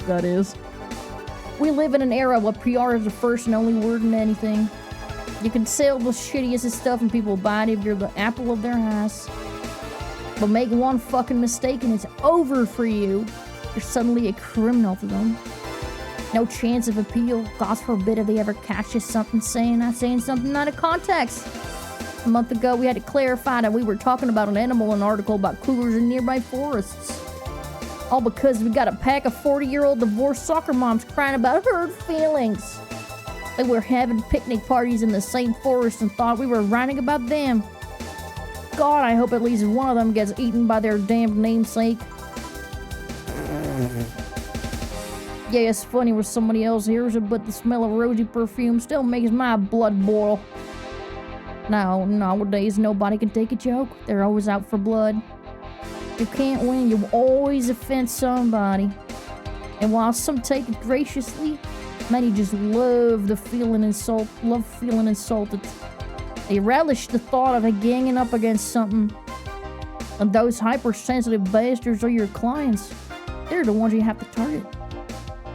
That is. We live in an era where PR is the first and only word in anything. You can sell the shittiest of stuff and people buy it if you're the apple of their eyes. But make one fucking mistake and it's over for you. You're suddenly a criminal to them. No chance of appeal. God forbid if they ever catch you saying something out of context. A month ago, we had to clarify that we were talking about an animal in an article about cougars in nearby forests. All because we got a pack of 40-year-old divorced soccer moms crying about hurt feelings. They were having picnic parties in the same forest and thought we were writing about them. God, I hope at least one of them gets eaten by their damned namesake. Yeah, it's funny when somebody else hears it, but the smell of rosy perfume still makes my blood boil. Now, nowadays, nobody can take a joke. They're always out for blood. You can't win. You always offend somebody. And while some take it graciously, many just love feeling insulted. They relish the thought of ganging up against something. And those hypersensitive bastards are your clients. They're the ones you have to target.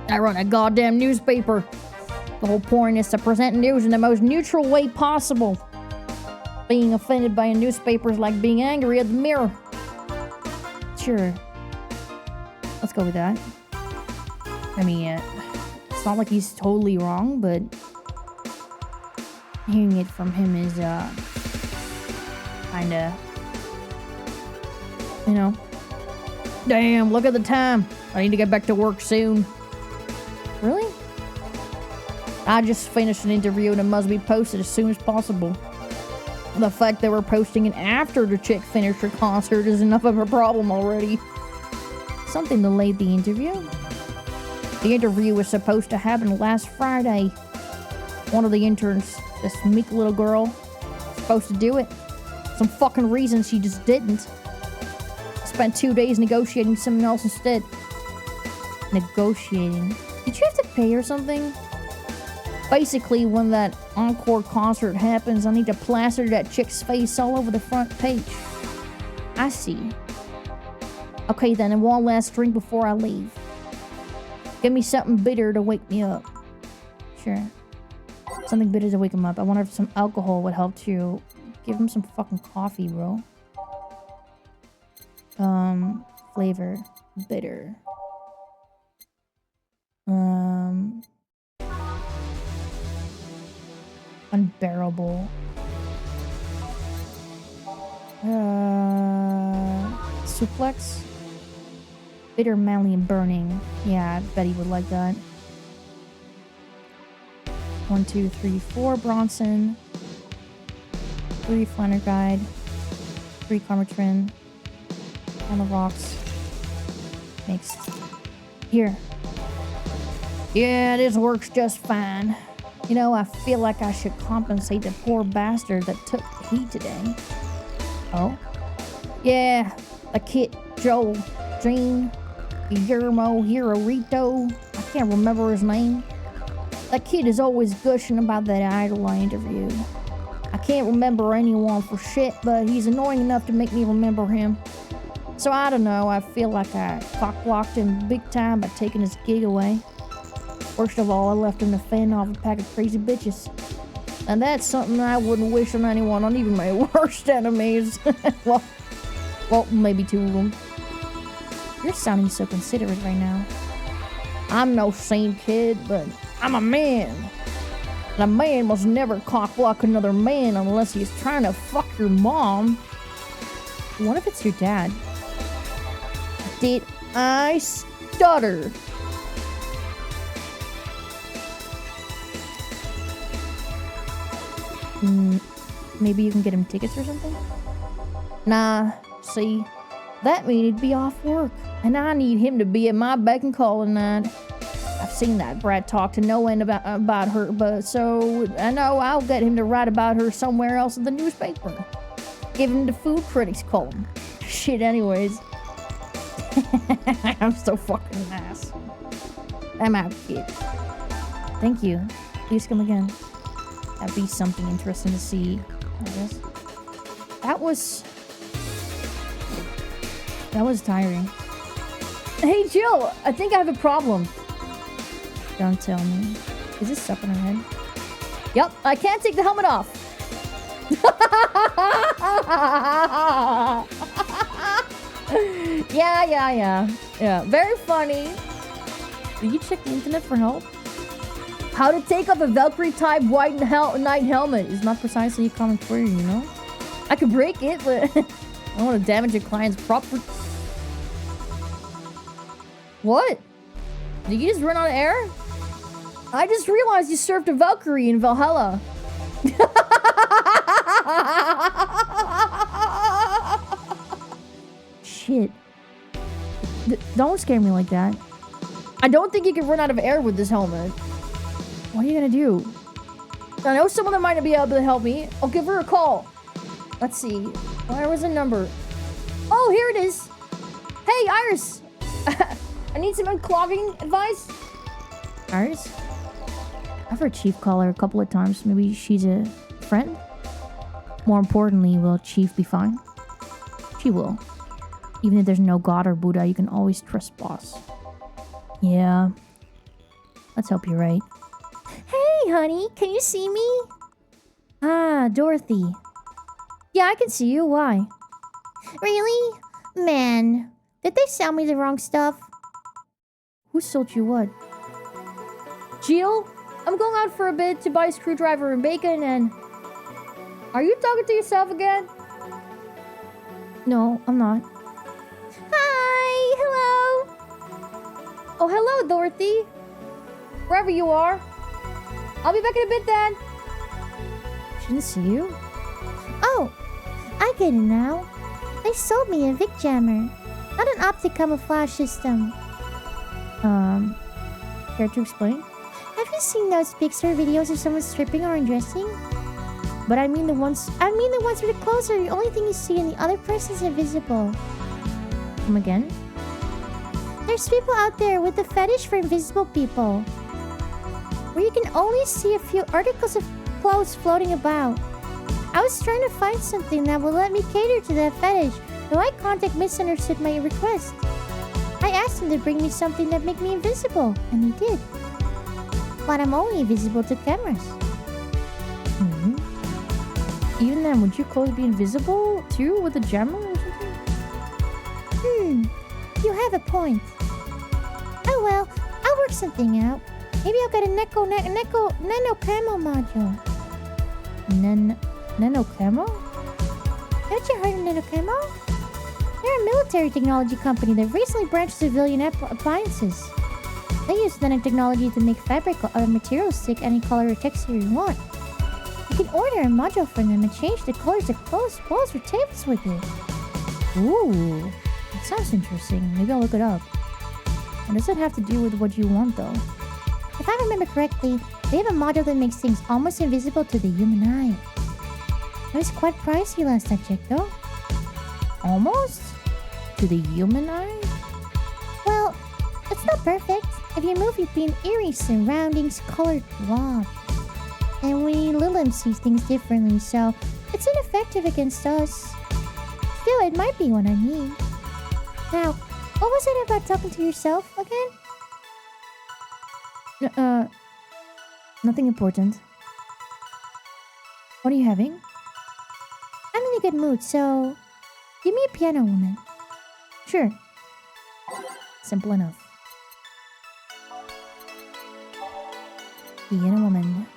I run a goddamn newspaper. The whole point is to present news in the most neutral way possible. Being offended by a newspaper is like being angry at the mirror. Sure. Let's go with that. I mean, it's not like he's totally wrong, but hearing it from him is, kinda, you know. Damn, look at the time. I need to get back to work soon. Really? I just finished an interview and it must be posted as soon as possible. The fact that we're posting it after the chick finished her concert is enough of a problem already. Something delayed the interview. The interview was supposed to happen last Friday. One of the interns, this meek little girl, was supposed to do it. Some fucking reason she just didn't. Spent 2 days negotiating something else instead. Negotiating? Did you have to pay or something? Basically, when that encore concert happens, I need to plaster that chick's face all over the front page. I see. Okay then, and one last drink before I leave. Give me something bitter to wake me up. Sure. Something bitter to wake him up. I wonder if some alcohol would help too. Give him some fucking coffee, bro. Flavor. Bitter. Unbearable. Suplex? Bitter, manly, and burning. Yeah, I bet he would like that. 1, 2, 3, 4 Bronson. 3 Flanner Guide. 3 Carmatrin. On the rocks. Mixed. Here. Yeah, this works just fine. You know, I feel like I should compensate the poor bastard that took the heat today. Oh? Yeah, the kid, Joel, Gene, Guillermo, Hirorito. I can't remember his name. That kid is always gushing about that idol I interviewed. I can't remember anyone for shit, but he's annoying enough to make me remember him. So I don't know, I feel like I cock-blocked him big time by taking his gig away. Worst of all, I left him to fend off a pack of crazy bitches. And that's something I wouldn't wish on anyone, not even my worst enemies. well, maybe 2 of them. You're sounding so considerate right now. I'm no saint kid, but I'm a man. And a man must never cock-block another man unless he's trying to fuck your mom. What if it's your dad? Did I stutter? Maybe you can get him tickets or something? Nah, see, that means he'd be off work, and I need him to be at my beck and call tonight. I've seen that brat talk to no end about her, but so I know I'll get him to write about her somewhere else in the newspaper. Give him the food critics column. Shit, anyways. I'm so fucking ass. I'm out, kid. Thank you. Please come again. That'd be something interesting to see, I guess. That was... That was tiring. Hey, Jill! I think I have a problem. Don't tell me. Is this stuck on her head? Yep, I can't take the helmet off. Yeah. Very funny. Did you check the internet for help? How to take off a Valkyrie-type white knight helmet is not precisely a common query, you know? I could break it, but I don't want to damage a client's property. What? Did you just run out of air? I just realized you served a Valkyrie in Valhalla. Shit. Don't scare me like that. I don't think you can run out of air with this helmet. What are you gonna do? I know someone that might be able to help me. I'll give her a call. Let's see. Where was the number? Oh, here it is. Hey, Iris. I need some unclogging advice. Iris? I've heard Chief call her a couple of times. Maybe she's a friend? More importantly, will Chief be fine? She will. Even if there's no God or Buddha, you can always trust boss. Yeah. Let's hope you're right. Hey, honey. Can you see me? Ah, Dorothy. Yeah, I can see you. Why? Really? Man. Did they sell me the wrong stuff? Who sold you what? Jill? I'm going out for a bit to buy a screwdriver and bacon and... Are you talking to yourself again? No, I'm not. Hi! Hello! Oh, hello, Dorothy. Wherever you are. I'll be back in a bit then. Shouldn't see you. Oh, I get it now. They sold me a Vic Jammer. Not an optic camouflage system. Care to explain? Have you seen those Pixar videos of someone stripping or undressing? But I mean the ones where the clothes are the only thing you see and the other person's invisible. Come again? There's people out there with a fetish for invisible people. Where you can only see a few articles of clothes floating about. I was trying to find something that will let me cater to that fetish, though eye contact misunderstood my request. I asked him to bring me something that made me invisible, and he did. But I'm only invisible to cameras. Even then, would your clothes be invisible too with a jammer or something? You have a point. Oh well, I'll work something out. Maybe I'll get a nano camo module. Nano camo? Haven't you heard of nano camo? They're a military technology company that recently branched to civilian appliances. They use nanotechnology to make fabric or other materials take any color or texture you want. You can order a module from them and change the colors of clothes, walls, or tables with it. Ooh, that sounds interesting. Maybe I'll look it up. What does it have to do with what you want, though? If I remember correctly, they have a module that makes things almost invisible to the human eye. It was quite pricey last I checked, though. Almost? To the human eye? Well, it's not perfect. If you move, you'd be an eerie surroundings colored blob. And we Lilim sees things differently, so it's ineffective against us. Still, it might be what I need. Now, what was it about talking to yourself again? Nothing important. What are you having? I'm in a good mood, so give me a piano woman. Sure. Simple enough. Piano woman.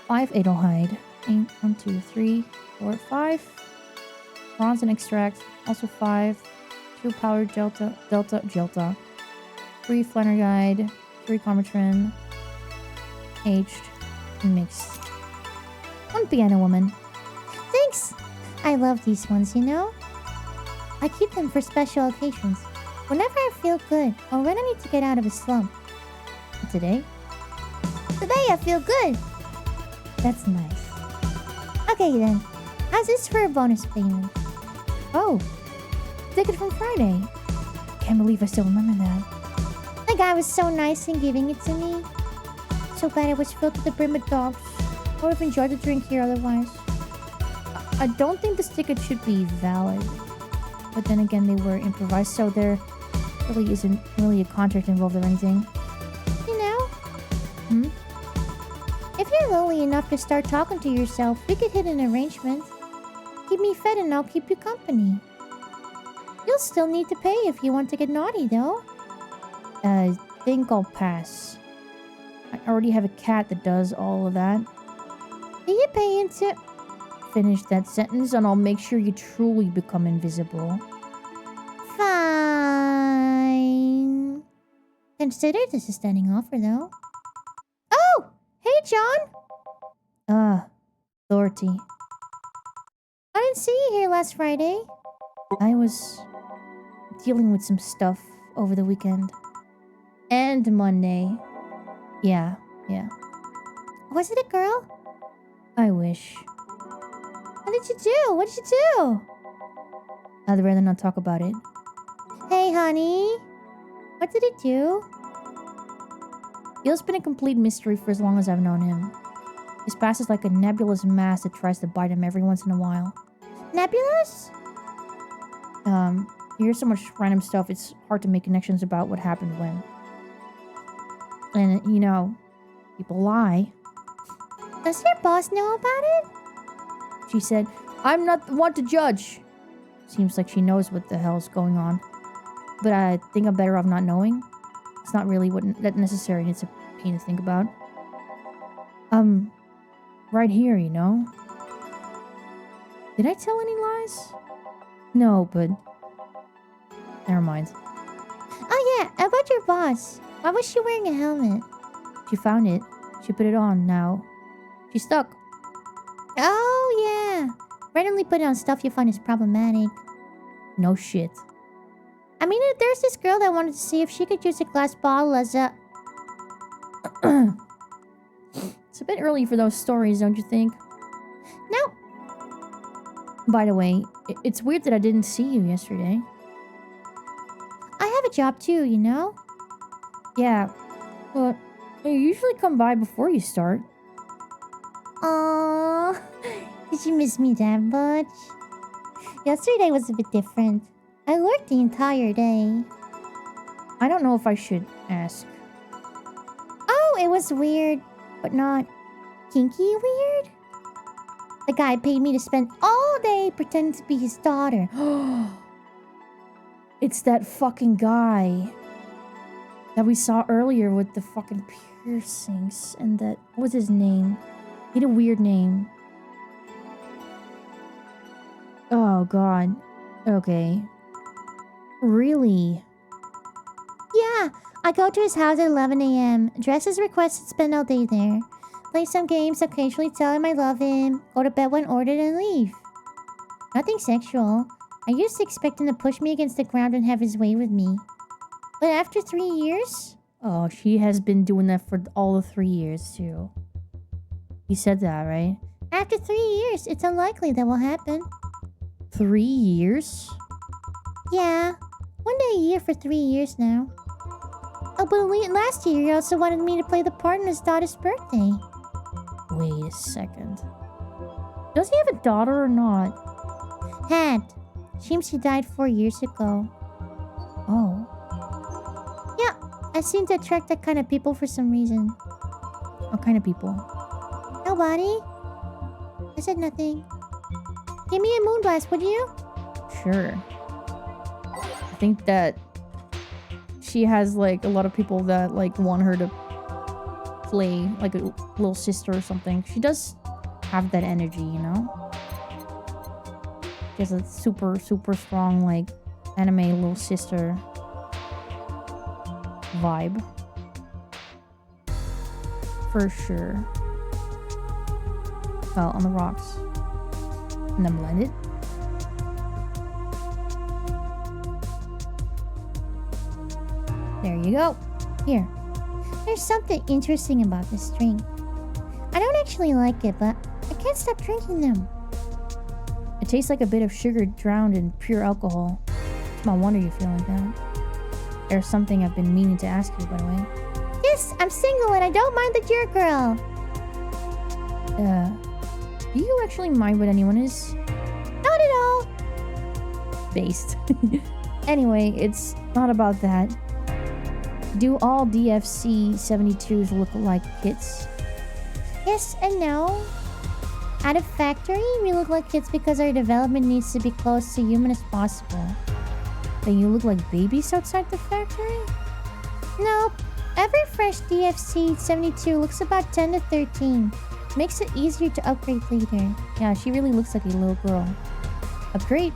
5 Adelheid. 1, 2, 3, 4, 5. Bronze and extract. Also 5. 2 power Delta. 3 Flanner Guide. 3 Comatrin. Aged. And mixed. 1 piano woman. Thanks! I love these ones, you know? I keep them for special occasions. Whenever I feel good, or when I need to get out of a slump. And today? Today I feel good! That's nice. Okay then. How's this for a bonus payment? Oh! Ticket from Friday. Can't believe I still remember that. The guy was so nice in giving it to me. So glad it was filled to the brim with dogs. I would have enjoyed the drink here otherwise. I don't think this ticket should be valid. But then again, they were improvised, so there really isn't really a contract involved or anything. You know, Hmm? if you're lonely enough to start talking to yourself, we could hit an arrangement. Keep me fed and I'll keep you company. You'll still need to pay if you want to get naughty, though. I think I'll pass. I already have a cat that does all of that. Do you pay into... Finish that sentence and I'll make sure you truly become invisible. Fine. Consider this a standing offer, though. Oh! Hey, John! Authority. I didn't see you here last Friday. I was dealing with some stuff over the weekend. And Monday. Yeah. Was it a girl? I wish. What did you do? What did you do? I'd rather not talk about it. Hey, honey. What did it do? Gil's been a complete mystery for as long as I've known him. His past is like a nebulous mass that tries to bite him every once in a while. Nebulous? You hear so much random stuff, it's hard to make connections about what happened when. And, you know, people lie. Does your boss know about it? She said, I'm not the one to judge. Seems like she knows what the hell's going on. But I think I'm better off not knowing. It's not really that necessary, and it's a pain to think about. Right here, you know? Did I tell any lies? No, but... Never mind. Oh yeah, about your boss. Why was she wearing a helmet? She found it. She put it on, now. She's stuck. Oh yeah. Randomly putting on stuff you find is problematic. No shit. I mean, there's this girl that wanted to see if she could use a glass bottle as a... It's a bit early for those stories, don't you think? No. By the way, it's weird that I didn't see you yesterday. I have a job too, you know? Yeah, but you usually come by before you start. Aww. Did you miss me that much? Yesterday was a bit different. I worked the entire day. I don't know if I should ask. Oh, it was weird, but not kinky weird. The guy paid me to spend all day pretending to be his daughter. It's that fucking guy that we saw earlier with the fucking piercings and that... What's his name? He had a weird name. Oh, God. Okay. Really? Yeah, I go to his house at 11 a.m. Dress as requested, spend all day there. Play some games, occasionally tell him I love him. Go to bed when ordered and leave. Nothing sexual. I used to expect him to push me against the ground and have his way with me. But after 3 years... Oh, she has been doing that for all the 3 years, too. You said that, right? After 3 years, it's unlikely that will happen. 3 years? Yeah. 1 day a year for 3 years now. Oh, but last year he also wanted me to play the part on his daughter's birthday. Wait a second. Does he have a daughter or not? Had. Seems he died 4 years ago. Oh. Yeah, I seem to attract that kind of people for some reason. What kind of people? Nobody. I said nothing. Give me a moonblast, would you? Sure. I think that she has like a lot of people that like want her to play like a little sister or something. She does have that energy, you know? She has a super strong like anime little sister vibe. For sure. Well, on the rocks. And then blend it. There you go. Here. There's something interesting about this drink. I don't actually like it, but I can't stop drinking them. It tastes like a bit of sugar drowned in pure alcohol. No wonder you feel like that. There's something I've been meaning to ask you, by the way. Yes, I'm single and I don't mind that you're a girl. Do you actually mind what anyone is? Not at all. based. Anyway, it's not about that. Do all DFC 72s look like kids? Yes and no. At a factory, we look like kids because our development needs to be close to human as possible. Then you look like babies outside the factory? Nope. Every fresh DFC 72 looks about 10 to 13. Makes it easier to upgrade later. Yeah, she really looks like a little girl. Upgrade?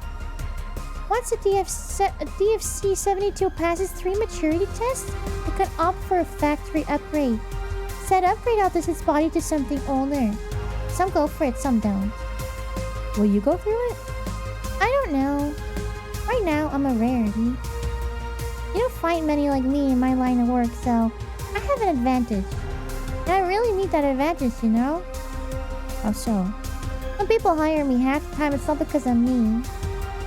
Once a DFC 72 passes 3 maturity tests, it can opt for a factory upgrade. Said upgrade alters its body to something older. Some go for it, some don't. Will you go through it? I don't know. Right now, I'm a rarity. You don't find many like me in my line of work, so I have an advantage. And I really need that advantage, you know? How so? When people hire me, half the time it's not because I'm me.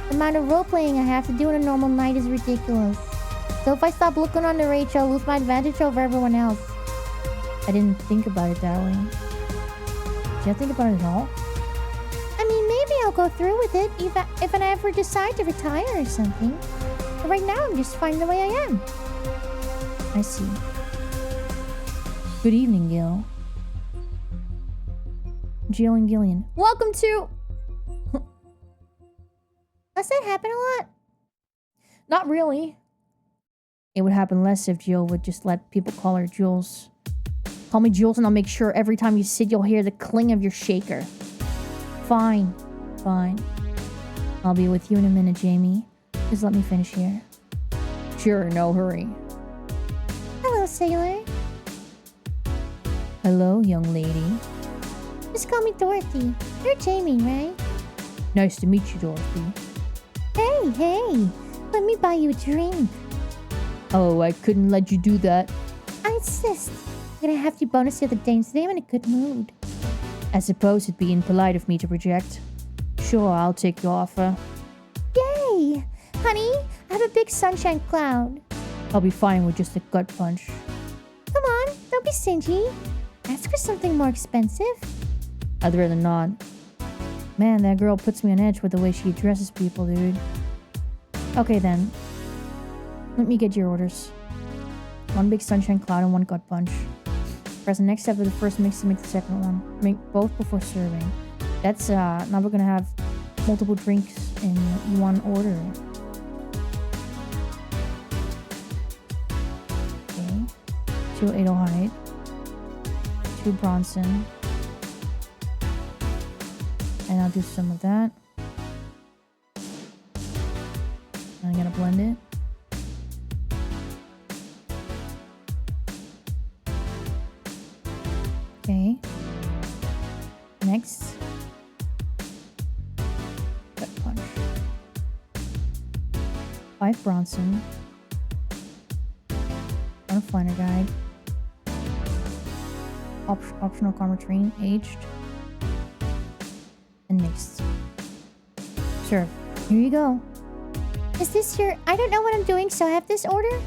The amount of role-playing I have to do in a normal night is ridiculous. So if I stop looking underage, I'll lose my advantage over everyone else. I didn't think about it that way. Did you think about it at all? I mean, maybe I'll go through with it if I ever decide to retire or something. But right now, I'm just fine the way I am. I see. Good evening, Gil. Jill and Gillian. Welcome to... Does that happen a lot? Not really. It would happen less if Jill would just let people call her Jules. Call me Jules and I'll make sure every time you sit you'll hear the cling of your shaker. Fine. Fine. I'll be with you in a minute, Jamie. Just let me finish here. Sure, no hurry. Hello, sailor. Hello, young lady. Just call me Dorothy. You're Jamie, right? Nice to meet you, Dorothy. Hey. Let me buy you a drink. Oh, I couldn't let you do that. I insist. I'm gonna have you bonus the other day, and today I'm in a good mood. I suppose it'd be impolite of me to reject. Sure, I'll take your offer. Yay! Honey, I have a big sunshine cloud. I'll be fine with just a gut punch. Come on, don't be stingy. Ask for something more expensive. I'd rather not. Man, that girl puts me on edge with the way she addresses people, dude. Okay then. Let me get your orders. 1 big sunshine cloud and 1 gut punch. Press the next step of the first mix to make the second one. Make both before serving. That's, now we're gonna have multiple drinks in one order. Okay. 2 Adelheid. 2 Bronson. And I'll do some of that. And I'm gonna blend it. Okay. Next. Gut punch. 5 Bronson. 1 Flanner Guide. Optional Carmatrine, aged. And mixed. Serve. Here you go. Is this your... I don't know what I'm doing, so I have this order?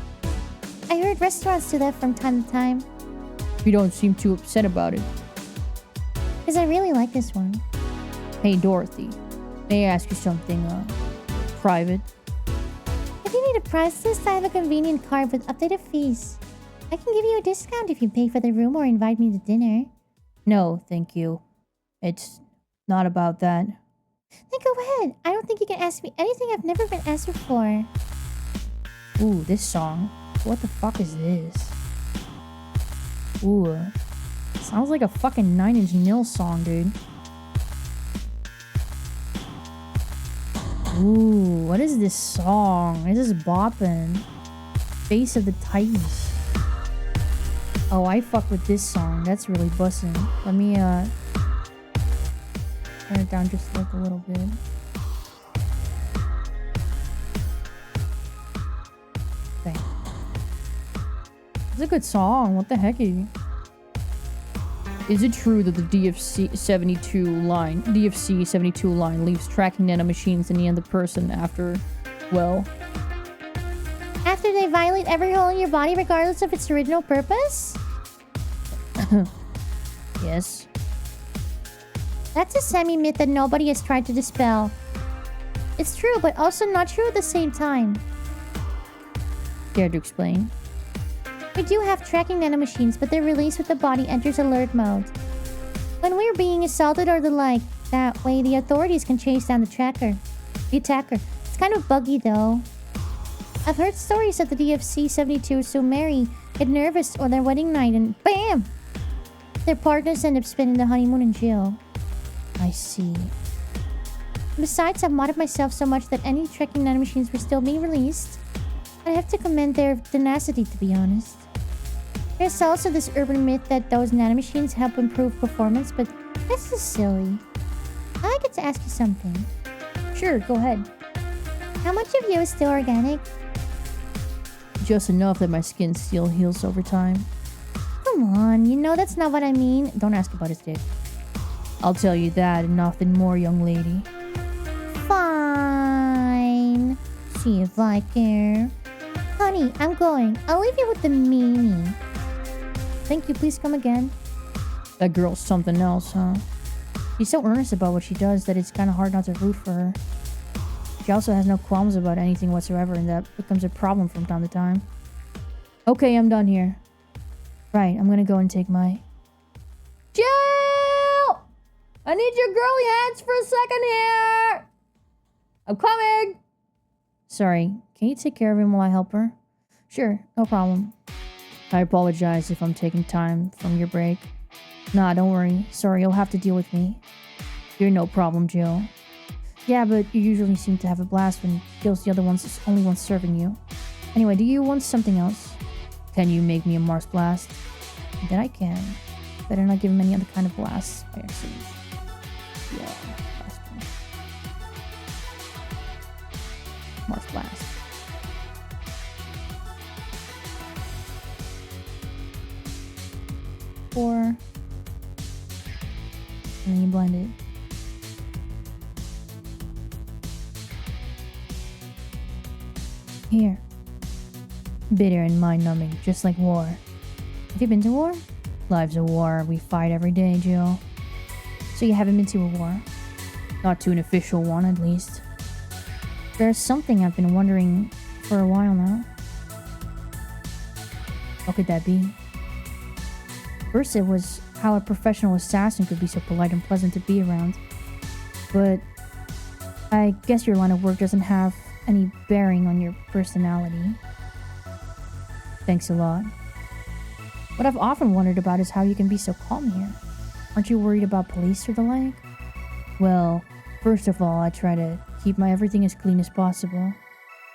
I heard restaurants do that from time to time. You don't seem too upset about it. Because I really like this one. Hey, Dorothy. May I ask you something, private? If you need a price list, I have a convenient card with updated fees. I can give you a discount if you pay for the room or invite me to dinner. No, thank you. It's not about that. Then go ahead. I don't think you can ask me anything I've never been asked before. Ooh, this song. What the fuck is this? Ooh. Sounds like a fucking 9 Inch Nails song, dude. Ooh, what is this song? This is boppin'. Face of the Titans. Oh, I fuck with this song. That's really bussin'. Let me, turn it down just like a little bit. Okay. It's a good song. What the heck? Is it true that the DFC 72 line leaves tracking nanomachines in the end of the person after, well... After they violate every hole in your body regardless of its original purpose? Yes. That's a semi-myth that nobody has tried to dispel. It's true, but also not true at the same time. Care to explain? We do have tracking nanomachines, but their release with the body enters alert mode. When we're being assaulted or the like, that way the authorities can chase down the attacker. It's kind of buggy though. I've heard stories of the DFC-72 so merry, get nervous on their wedding night and BAM! Their partners end up spending the honeymoon in jail. I see. Besides, I've modded myself so much that any tracking nanomachines were still being released. I have to commend their tenacity, to be honest. There's also this urban myth that those nanomachines help improve performance, but that's just silly. I get to ask you something. Sure, go ahead. How much of you is still organic? Just enough that my skin still heals over time. Come on, you know that's not what I mean. Don't ask about his dick. I'll tell you that and nothing more, young lady. Fine. See if I care. Honey, I'm going. I'll leave you with the meanie. Thank you, please come again. That girl's something else, huh? She's so earnest about what she does that it's kind of hard not to root for her. She also has no qualms about anything whatsoever, and that becomes a problem from time to time. Okay, I'm done here. Right, I'm gonna go and take my... Jill! I need your girly hands for a second here! I'm coming! Sorry, can you take care of him while I help her? Sure, no problem. I apologize if I'm taking time from your break. Nah, don't worry. Sorry, you'll have to deal with me. You're no problem, Jill. Yeah, but you usually seem to have a blast when Jill's the only one serving you. Anyway, do you want something else? Can you make me a Mars blast? Then I can. Better not give him any other kind of blast by accident. Yeah, blast one. Mars blast. Four. And then you blend it. Here. Bitter and mind-numbing, just like war. Have you been to war? Life's a war. We fight every day, Jill. So you haven't been to a war? Not to an official one, at least. There's something I've been wondering for a while now. What could that be? First it was how a professional assassin could be so polite and pleasant to be around. But I guess your line of work doesn't have any bearing on your personality. Thanks a lot. What I've often wondered about is how you can be so calm here. Aren't you worried about police or the like? Well, first of all, I try to keep my everything as clean as possible.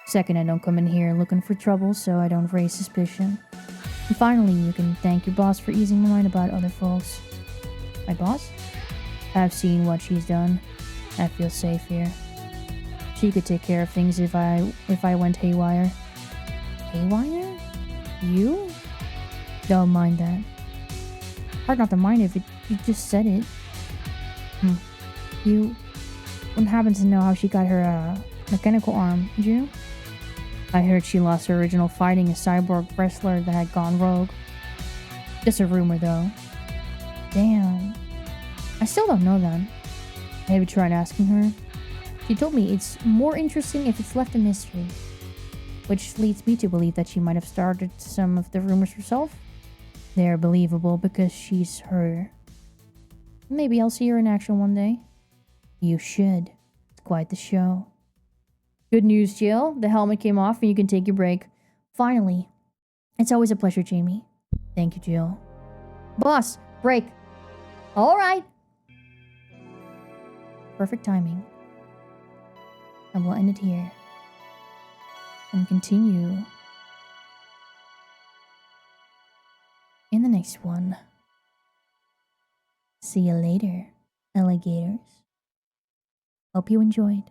Second, I don't come in here looking for trouble, so I don't raise suspicion. And finally, you can thank your boss for easing my mind about other folks. My boss? I've seen what she's done. I feel safe here. She could take care of things if I went haywire. Haywire? You? Don't mind that. Hard not to mind if you just said it. You wouldn't happen to know how she got her mechanical arm, did you? I heard she lost her original fighting a cyborg wrestler that had gone rogue. Just a rumor though. Damn. I still don't know then. Maybe tried asking her. She told me it's more interesting if it's left a mystery. Which leads me to believe that she might have started some of the rumors herself. They're believable because she's her. Maybe I'll see her in action one day. You should. It's quite the show. Good news, Jill. The helmet came off and you can take your break. Finally. It's always a pleasure, Jamie. Thank you, Jill. Boss, break. All right. Perfect timing. And we'll end it here. And continue in the next one. See you later, alligators. Hope you enjoyed.